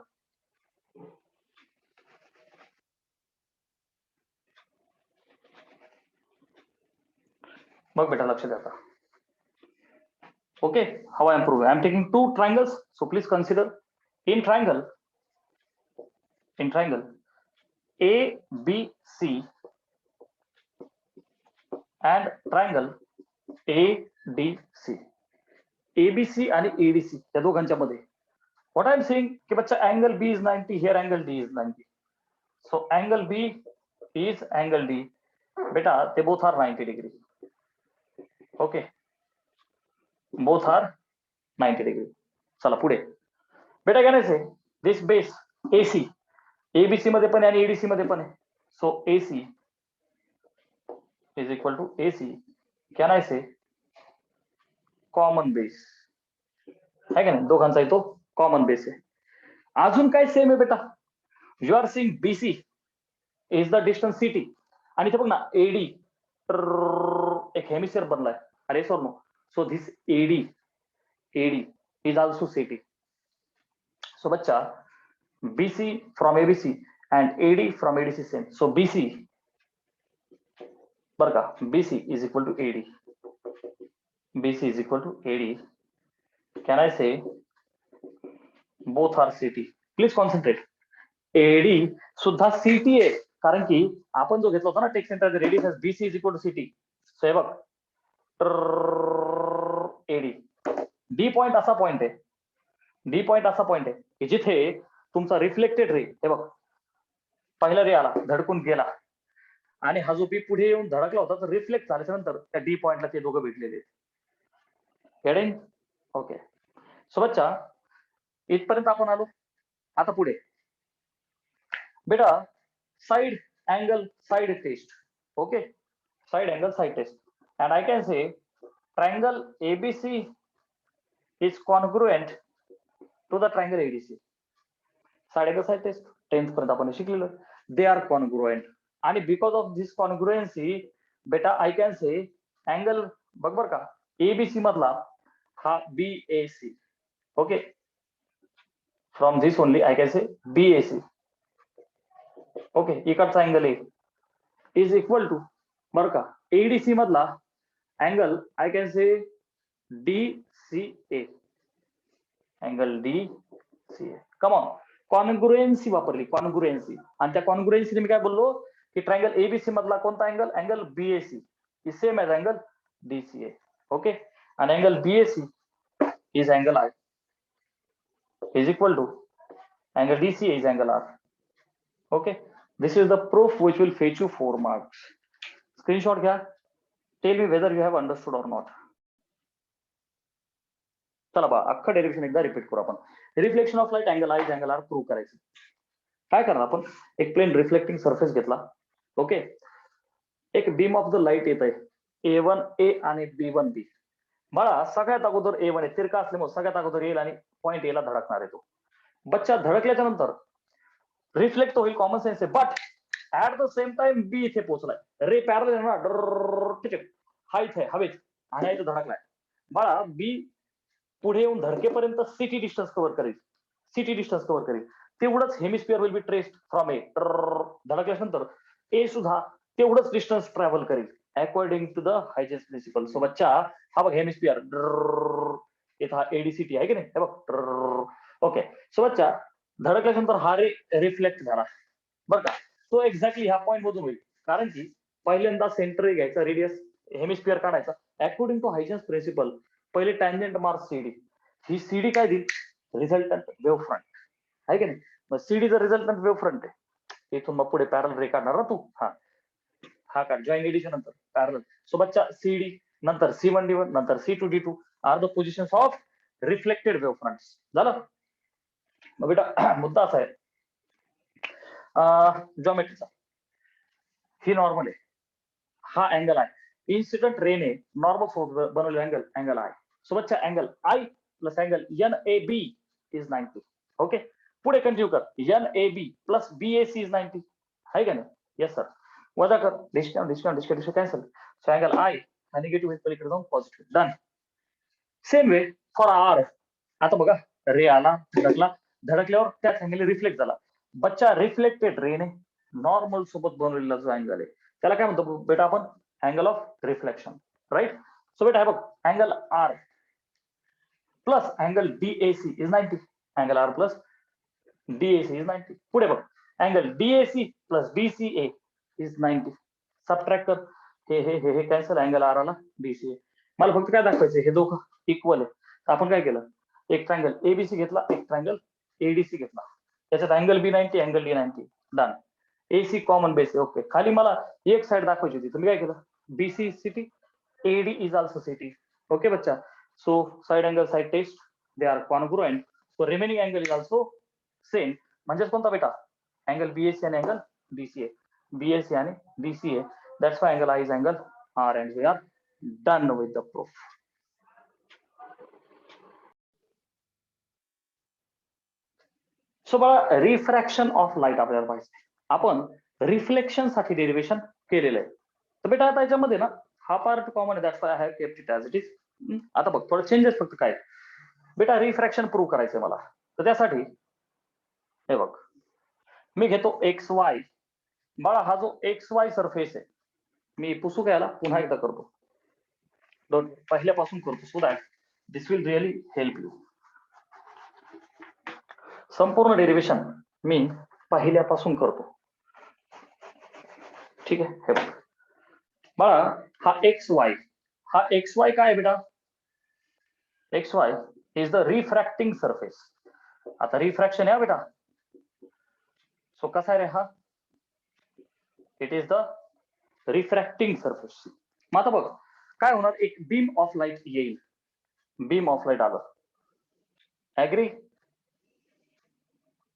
मग बेटा लक्ष द्या आता. Okay, how I am proving? I am taking two triangles, so please consider in triangle ABC and triangle ADC. ABC आणि ADC त्या दोघांच्या मध्ये. What I am saying की बच्चा angle B is 90, here angle D is 90. So angle B is angle D. बेटा they both are 90 degree. Okay. Both are 90 degree. चला पुढे बेटा काय नाही दिस बेस AC ABC मध्ये पण आणि ADC मध्ये पण आहे. So AC is equal to AC. Can I say common base आहे का नाही. दोघांचा तो कॉमन बेस आहे. अजून काय सेम आहे बेटा. You are seeing BC is the distance CT आणि इथे बघ ना AD एक हेमिस्फियर बनलाय. अरे sir no. So this AD is also CT. So बच्चा BC from ABC and AD from ADC same. So BC बर का BC is equal to AD. BC is equal to AD. Can I say both are CT? Please concentrate. AD सुद्धा CT आहे कारण की आपण जो घेतला होता ना take centre radius as BC is equal to CT. So हे बघ AD. D पॉइंट असा पॉइंट आहे. डी पॉइंट असा पॉइंट आहे की जिथे तुमचा रिफ्लेक्टेड रे हे बघ पहिला रे आला धडकून गेला आणि हा जो बी पुढे येऊन धडकला होता तर रिफ्लेक्ट झाल्याच्या नंतर त्या डी पॉइंटला ते दोघं भेटलेले. गेटिंग? ओके. सो बच्चा इथपर्यंत आपण आलो. आता पुढे बेटा side angle side test. Okay side angle side test and I can say triangle ABC is congruent to the triangle ADC. Side angle side test 10th पर्यंत आपण शिकलेलो. दे आर कॉन्ग्रुएंट आणि बिकॉज ऑफ दिस कॉन्ग्रुएन्सी बेटा I can say angle बघ बर का ABC मधला हा BAC. Okay from this only I can say BAC. Okay इकडचा angle A is equal to बर का ADC मधला angle I can say DCA. Angle DCA. Come on congruency वापरली कॉन्ग्रुएन्सी आणि त्या कॉन्ग्रुएन्सीने मी काय बोललो की ट्रायंगल ABC मधला कोणता angle angle BAC is same as angle DCA. Okay आणि angle BAC is angle I is equal to angle DCA is angle R. Okay, this is the proof which will fetch you 4 marks. Screenshot घ्या. Tell me whether you have understood or not. चला बा अख्खा derivation एकदा repeat करू आपण. Reflection of light angle I angle R prove करायचं. काय करणार आपण एक प्लेन रिफ्लेक्टिंग सरफेस घेतला. ओके एक बीम ऑफ द लाईट येत आहे A1A आणि B1B. मला सगळ्यात अगोदर A1 आहे तिरका असल्यामुळे सगळ्यात अगोदर येईल आणि पॉइंट A ला धडकणार आहे तो. बच्चा धडकल्याच्या नंतर रिफ्लेक्ट होईल कॉमन सेन्स आहे. But at the same time B इथे पोहोचलाय. रे पॅरल आहे ना हा इथे हवेत आणि इथे धडकलाय. बाळा बी पुढे येऊन धडकेपर्यंत CT डिस्टन्स कव्हर करेल. CT डिस्टन्स कव्हर करेल तेवढंच hemisphere will be traced from A. धडकल्यानंतर ए सुद्धा तेवढंच डिस्टन्स ट्रॅव्हल करेल according to the Huygens principle. So बच्चा हा बघ हेमिस्फिअर इथं हा ADCT आहे की नाही हे बघ. ओके सो बच्चा धडकल्यानंतर हा रे रिफ्लेक्ट झाला बरं का. तो एक्झॅक्टली ह्या पॉईंट मधून होईल, कारण की पहिल्यांदा सेंटर घ्यायचा, रेडियस हेमिस्फिअर काढायचा. अकॉर्डिंग टू हायजेन्स प्रिन्सिपल पहिले टँजंट मार्क सीडी, ही सीडी काय देईल, रिझल्टंट वेव्ह फ्रंट आहे की नाही. मग सीडी जर रिझल्टंट वेव्ह फ्रंट आहे, इथून मग पुढे पॅरल रे काढणार ना तू. हा काढ जॉईन एडिशन नंतर पॅरल. सो बच्चा सीडी नंतर C1 D1 नंतर C2 D2 are the positions of reflected wave fronts. झालं. मग बेटा मुद्दा असा आहे जॉमेट्रीचा, ही नॉर्मल आहे, हा अँगल आहे, इन्सिडेंट रेने नॉर्मल सोर्स बनवलेला अँगल आहे. सो बच्चा angle I plus angle NAB is 90. Okay, पुढे कंटिन्यू कर. NAB प्लस BAC इज 90 आहे का नाही. Yes sir. वजा कर, discount cancel. So angle I हा निगेटिव्ह पलीकडे जाऊन positive. Done. Same way for R. आता बघा रे आला, धडकल्यावर त्याच अँगल रिफ्लेक्ट झाला. बच्चा रिफ्लेक्टेड रेने नॉर्मल सोबत बनवलेला जो अँगल आहे त्याला काय म्हणतो बेटा आपण, angle of reflection. Right. So बेटा हे बघ, angle R plus angle DAC is 90. Angle R plus DAC is 90. पुढे बघ, angle DAC plus BCA is 90. Subtract कर, हे कॅन्सल, अँगल आर आला, BCA. मला फक्त काय दाखवायचं, हे दोघं इक्वल आहे. आपण काय केलं, एक ट्रायंगल ABC घेतला, एक ट्रायंगल ADC घेतला, त्याच्यात angle B90 angle D90. Done. AC common base. Okay, खाली मला एक साइड दाखवायची होती, तुम्ही काय केलं, BC CT, AD is also CT. Okay बच्चा. So side angle side test they are congruent. So remaining angle is also same. म्हणजेच कोणता बेटा, अँगल BAC आणि अँगल BCA, BAC आणि BCA. That's why angle I is angle R and we are done with the proof. So बघा, refraction of light आपल्याला पाहिजे, आपण reflection साठी डेरिव्हेशन केलेलं आहे. तर बेटा आता याच्यामध्ये ना हा पार्ट कॉमन आहे, that's why I have kept it as it is. आता बघ थोडं चेंजेस फक्त काय बेटा, रिफ्रॅक्शन प्रूव्ह करायचंय मला. तर त्यासाठी हे बघ, मी घेतो XY. बाळा हा जो XY सरफेस आहे, मी पुसू घ्यायला पुन्हा एकदा करतो, पहिल्यापासून करतो, so that this will really help you. संपूर्ण डेरिव्हेशन मी पहिल्यापासून करतो, ठीक आहे. हे बघ बाळा, हा XY काय बेटा, XY is the refracting surface. आता रिफ्रॅक्शन आहे बेटा, सो कसा आहे रे हा, it is the refracting surface. मग आता बघ काय होणार, एक बीम ऑफ लाईट येईल, बीम ऑफ लाईट आलं, ऍग्री.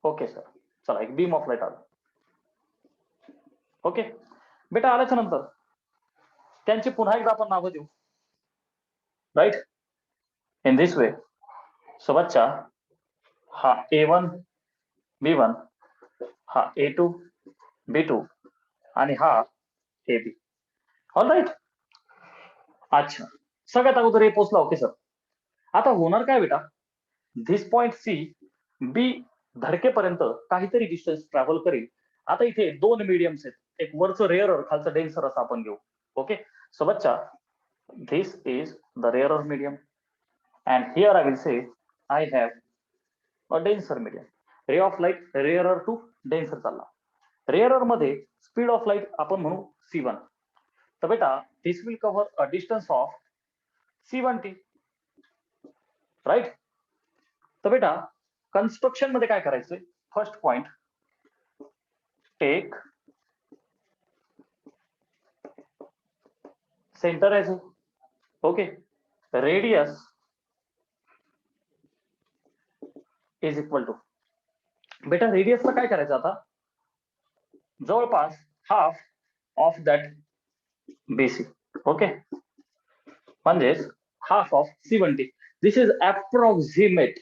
ओके सर, चला एक बीम ऑफ लाईट आलं. ओके बेटा, आल्याच्या नंतर त्यांची पुन्हा एकदा आपण नावं देऊ, right, in this way. So बच्चा हा A1 B1, हा A2 B2 आणि हा AB. All right. अच्छा, सगळ्यात अगोदर हे पोचला. Okay sir. आता होणार काय बेटा, धिस पॉइंट C B धडकेपर्यंत काहीतरी डिस्टन्स ट्रॅव्हल करेल. आता इथे दोन मीडियम्स आहेत, एक वरचं रेअरर, खालचं डेन्सर असं आपण घेऊ. ओके. सो बच्चा this is the rarer medium and here I will say I have a denser medium. Ray of light rarer to denser चालला. रेअरर मध्ये स्पीड ऑफ लाईट आपण म्हणू C1. तर बेटा दिस विल कव्हर अ डिस्टन्स ऑफ C1t, राईट. तर बेटा कन्स्ट्रक्शन मध्ये काय करायचंय, first point, take centre as okay, radius is equal to, बेटा रेडियसला काय करायचं आता, जवळपास half of that BC. Okay, म्हणजेच half of C1t. This is approximate.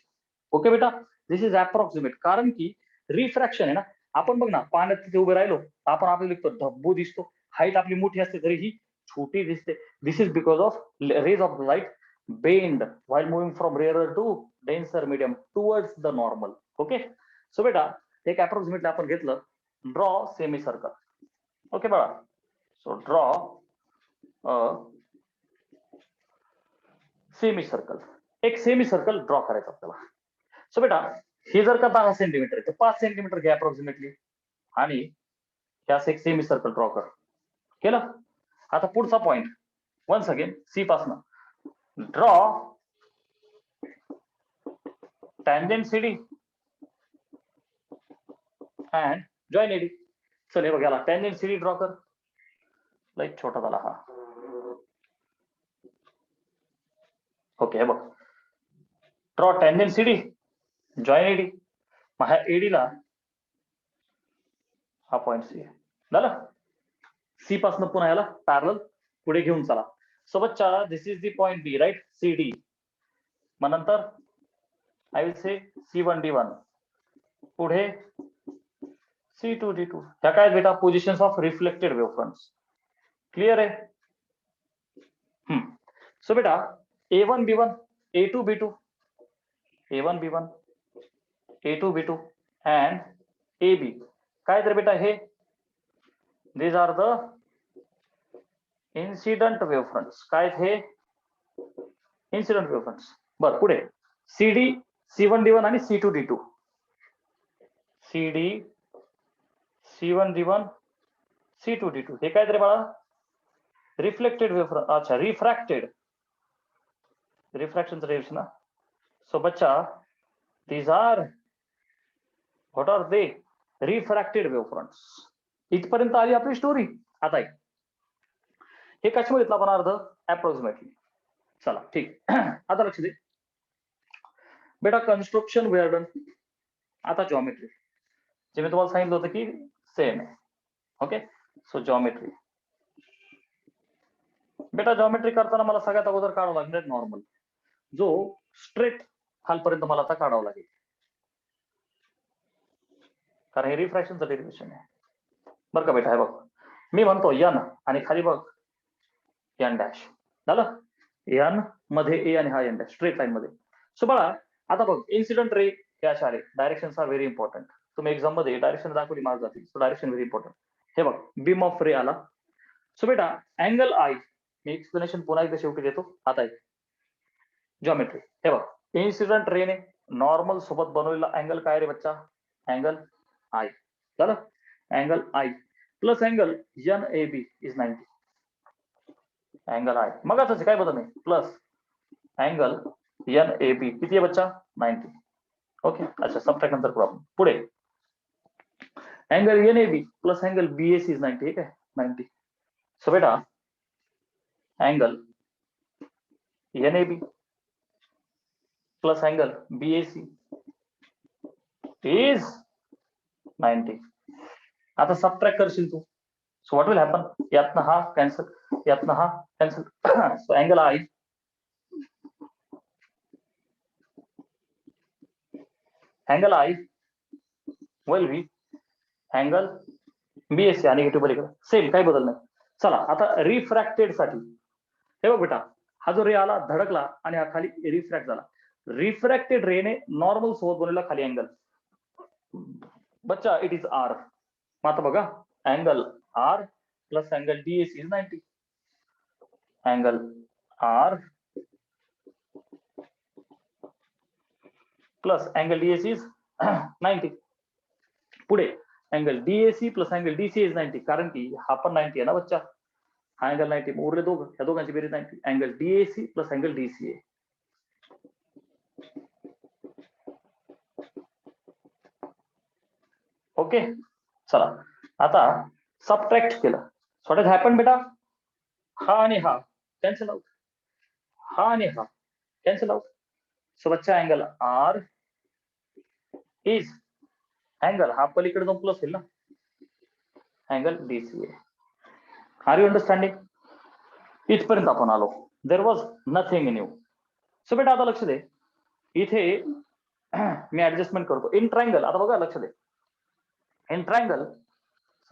Okay बेटा, दिस इज अप्रॉक्सिमेट, कारण की रिफ्रॅक्शन आहे ना. आपण बघ ना, पाण्यात तिथे उभे राहिलो आपण आपल्याला लिखतो धब्बू दिसतो, हाईट आपली मोठी असते तरी ही छोटी दिसते. This is because of rays of light bend while moving from rarer to denser medium towards the normal. Okay. So बेटा एक अप्रॉक्सिमेटली आपण घेतलं, ड्रॉ सेमी सर्कल. ओके बाळा, सो ड्रॉ सेमी सर्कल. एक सेमी सर्कल ड्रॉ करायचं आपल्याला. So बेटा ही जर का 10 सेंटीमीटर आहे तर 5 सेंटीमीटर घ्या अप्रॉक्सिमेटली आणि ह्यास एक सेमी सर्कल ड्रॉ कर. केलं. आता पुढचा पॉइंट वन्स अगेन सी पासून draw tangent CD and join AD. चल हे बघ याला टँजेंट सीडी ड्रॉ कर. लाईक छोटा झाला हा. ओके हे बघ draw tangent CD join AD. मग ह्या एडीला हा पॉइंट सी झालं. सी पासून पुन्हा याला पॅरल पुढे घेऊन चला. सो बच्चा this is the point B right C D. मग नंतर आय विल से C1D1 पुढे C2D2. ह्या काय बेटा positions of reflected wave fronts. Clear आहे. सो बेटा A1B1 A2B2 A1B1 A2B2 and AB काय तर बेटा हे these are the incident wave fronts. काय हे incident wave fronts. बर पुढे CD C1D1 आणि C2D2 CD C1D1 C2D2 हे काय तरी बाळा रिफ्लेक्टेड वेव्ह फ्रंट. अच्छा रिफ्रॅक्टेड रिफ्रॅक्शनचं डेरिव्हेशन ना. सो बच्चा these are what are they refracted wave fronts. इथपर्यंत आली आपली स्टोरी. आता हे कशामुळे घेतला आपण अर्ध अप्रॉक्सिमेटली. चला ठीक. आता लक्ष दे बेटा कन्स्ट्रक्शन वेअर डन. आता जॉमेट्री जे मी तुम्हाला सांगितलं होतं की सेम आहे. ओके सो जॉमेट्री बेटा जॉमेट्री करताना मला सगळ्यात अगोदर काढावं लागणार नॉर्मल जो स्ट्रेट खालपर्यंत मला आता काढावं लागेल कारण हे रिफ्रॅक्शनचं डेरिव्हेशन आहे. बरं का बेटा हे बघ मी म्हणतो यन आणि खाली बघ एन डॅश झालं. एन मध्ये ए आणि हा एन डॅश स्ट्रेट लाईन मध्ये. सो बाळा आता बघ इन्सिडेंट रे हे अशा आले. Direction are very important. तुम्ही एक्झाम मध्ये डायरेक्शन दाखवली मार्क जातील. So direction very important. हे बघ बीम ऑफ रे आला. सो बेटा अँगल आय मी एक्सप्लेनेशन पुन्हा एकदा शेवटी देतो. आता जॉमेट्री हे बघ इन्सिडेंट रेने नॉर्मल सोबत बनवलेला अँगल काय रे बच्चा अँगल आय झालं. Angle I plus angle N A B is 90. Angle I मग आता काय बदल नाही plus angle N A B किती आहे बच्चा 90. ओके अच्छा सबट्रॅक्ट नंतर करू आपण. पुढे angle N A B plus angle B S is 90. ठीक आहे 90. सो बेटा angle N A B plus angle B A C is 90. आता सबट्रॅक्ट करशील तू. सो व्हॉट विल हॅपन यातनं हा कॅन्सल यातनं हा cancel. So angle I angle I will be angle BSC आणि निगेटिव्ह पलीकडे सेम काही बदल नाही. चला आता रिफ्रॅक्टेड साठी हे बघ बेटा हा जो रे आला धडकला आणि हा खाली रिफ्रॅक्ट झाला. रिफ्रॅक्टेड रेने नॉर्मल सोबत बनवलेला खाली अँगल बच्चा इट इज आर. मग आता बघा angle R plus angle DAC is 90. Angle R plus angle DAC is 90. पुढे angle DAC plus angle DC is 90 कारण की हा पण 90 आहे ना बच्चा. हा अँगल 90 उरले दोघं या दोघांची बेरीज 90. Angle DAC plus angle DC आहे. ओके चला आता सबट्रॅक्ट केलं. सो व्हॉट हॅपन बेटा हा आणि हा कॅन्सल आउट. हा आणि हा कॅन्सल आउट. सो बच्चा अँगल आर इज अँगल हा पलीकडे जाऊन प्लस होईल ना अँगल डीसी आहे. Are you understanding. इथपर्यंत आपण आलो. There was nothing new. So बेटा आता लक्ष दे इथे मी ऍडजस्टमेंट करतो इन ट्रायंगल. आता बघा लक्ष दे in triangle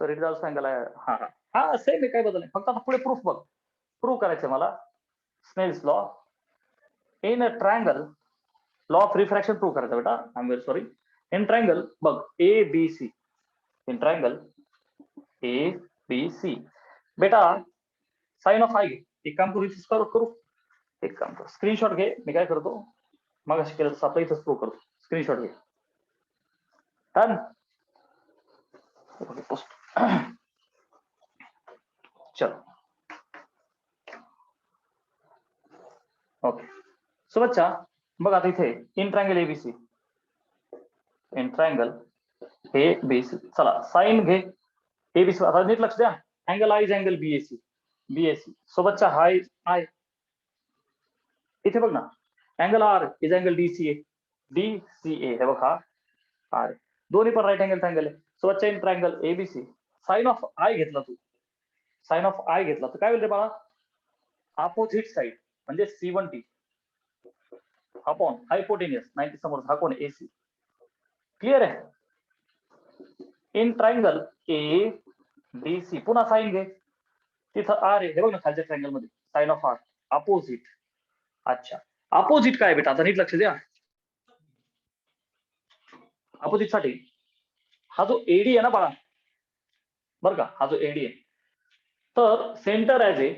sir it also angle आहे. हा हा हा सेम आहे काही बदल नाही. फक्त आता पुढे प्रूफ बघ. प्रूफ करायचंय मला Snell's law in a triangle law of refraction prove करायचं बेटा. I am very sorry. In triangle बघ A B C in triangle A B C बेटा साइन ऑफ आय घे. एक काम करू एक काम कर स्क्रीनशॉट घे. मी काय करतो मग अशी केलं तसं आपलं इथंच प्रूव्ह करतो. स्क्रीनशॉट घे. डन। चलो ओके, सो बच्चा बघ आता इथे in triangle ABC, in triangle ABC, चला साइन घे एबीसी, आता नीट लक्ष द्या, angle I is angle BAC, BAC, so बच्चा हाय आय, इथे बघ ना angle R is angle DCA, DCA हे बघ हा आर, दोन्ही पण राईट अँगल ट्रायंगल आहे. सो बच्चा in triangle ABC sine of I घेतला तू, साइन ऑफ आय घेतला तर काय होईल रे बाळा, अपोजिट साइड म्हणजे C1T अपॉन हायपोटेनियस 90 समोर हा कोण AC, क्लिअर आहे. In triangle A D C पुन्हा साइन घे, तिथं आर आहे हे बघ ना खालच्या ट्रायंगल मध्ये साइन ऑफ आर अपोजिट. अच्छा अपोजिट काय बेटा, आता नीट लक्ष द्या, अपोजिट साठी हा जो एडी आहे ना बाळा, बरं का, हा जो एडी आहे तर centre as a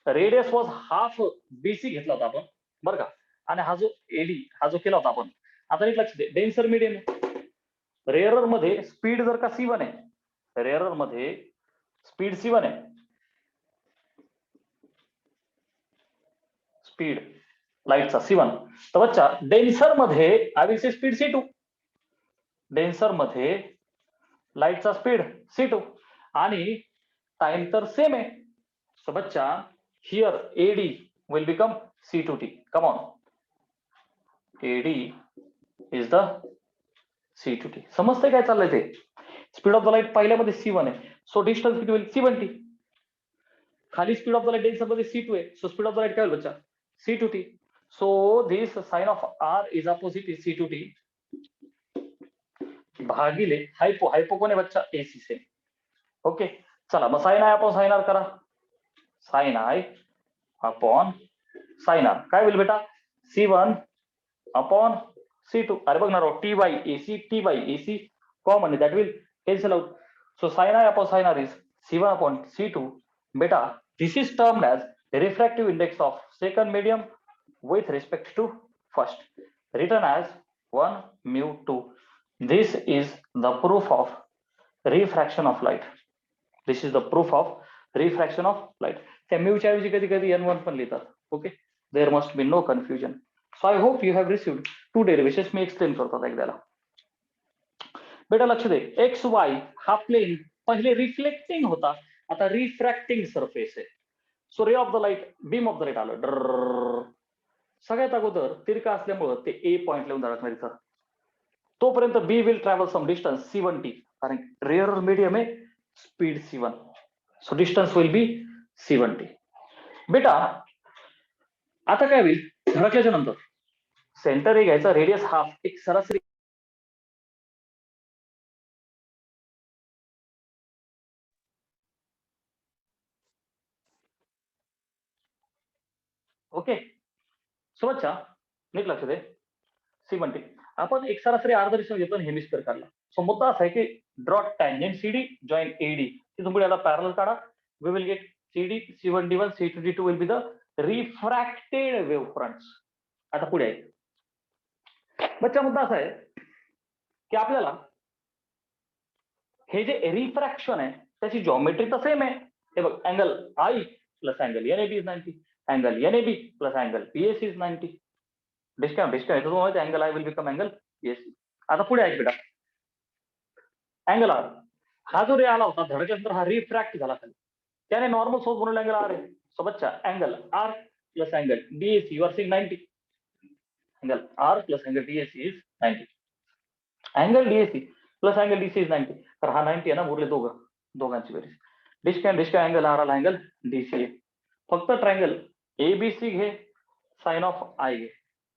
radius was half BC घेतला होता आपण, बरं का, आणि हा जो एडी हा जो केला होता आपण, आता नीट लक्ष दे, डेन्सर मीडियम आहे, रेअरर मध्ये स्पीड जर का C1 आहे, रेअरर मध्ये स्पीड C1 आहे, स्पीड लाईटचा C1, तर बच्चा डेन्सर मध्ये आवीचे स्पीड C2, डेन्सर मध्ये लाईटचा स्पीड C2 आणि टाइम तर सेम आहे. सो बच्चा here AD will become C2T. Come on. AD is the C2T. समजतंय काय चाललंय ते, स्पीड ऑफ द लाईट पहिल्यामध्ये C1 आहे, सो डिस्टन्स किती होईल C1T, खाली speed of the light denser मध्ये C2 आहे, so speed of the light काय होईल बच्चा C2T. So this sine of R is opposite is C2T भागिले हायपो, हायपो कोण आहे बच्चा AC से. ओके चला मग sine I upon sine R करा, sine I upon sine R काय होईल बेटा C1 अपॉन C2, अरे बघ ना राव, T by AC common, that will cancel out, so sine I upon sine R is C1 upon C2. बेटा this is termed as refractive index of second medium with respect to first, written as 1 mu 2. This is the proof of refraction of light. This is the proof of refraction of light. त्या म्यूच्या ऐवजी कधी कधी N1 पण लिहितात. Okay, there must be no confusion. So I hope you have received 2 derivations. मी explain करतो आता एकदाला. बेटा लक्ष दे, एक्स वाय हा प्लेन पहिले रिफ्लेक्टिंग होता, आता रिफ्रॅक्टिंग सरफेस आहे. So ray of the light, beam of the light आलं डर, सगळ्यात अगोदर तिरका असल्यामुळं ते ए पॉइंट लिहून धडकणार इथं, तोपर्यंत B will travel some distance C1T, कारण रेअर मीडियम आहे, speed C1, so distance will be C1T. बेटा आता काय होईल, धडकल्याच्या नंतर सेंटर ए घ्यायचा, रेडियस हाफ, एक सरासरी ओके. सो बच्चा नीट लक्ष दे, C1T आपण एक सरासरी अर्धा दिशा घेतो आणि हेमिस्फिअर काढला. सो मुद्दा असा आहे की drawn tangent CD join AD, तिथून पुढे याला पॅरलल काढा, we will get CD C1D1 C2D2 will be the refracted wave fronts. आता पुढे आहे बच्चा, मुद्दा असा आहे की आपल्याला हे जे रिफ्रॅक्शन आहे त्याची जॉमेट्री तर सेम आहे. हे बघ, angle I plus angle NAB is 90, angle NAB plus angle BAC is 90. Discount angle I will become angle BAC. आता पुढे आहे बेटा, अँगल आर हा जो रे आला होता धडक्यानंतर हा रिफ्रॅक्ट झाला खाली, त्याने नॉर्मल सोर्स बनवला अँगल आर आहे. सो बच्चा angle R plus angle BAC you are seeing 90, angle R plus angle BAC is 90, angle DAC plus angle DC is 90. तर हा 90 आहे ना, उरले दोघांची बेरीज, डिस्काउंट अँगल आर आला अँगल DC आहे. फक्त ट्रायंगल ABC घे, साइन ऑफ आय घे,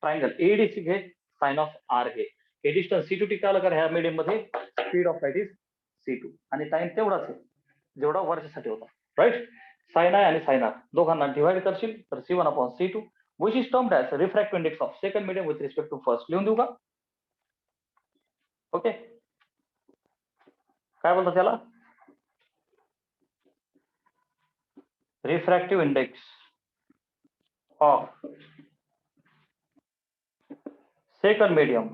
ट्रायंगल ADC घे, साइन ऑफ आर घे. हे डिस्टन्स C2T काल कर, ह्या मीडियम मध्ये speed of light is C2 आणि टाइम तेवढाच आहे जेवढा वर्षासाठी होता, राईट. साइन आय आणि साइन आर दोघांना डिवाइड करशील तर C1 upon C2, which is termed as refractive index of second medium with respect to first. लिहून देऊ का? ओके, काय बोलतात त्याला, refractive index of second medium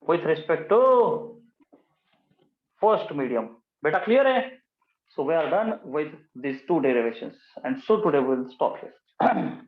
with respect to first medium. Beta clear hai? So we are done with these two derivations, and so today we'll stop here.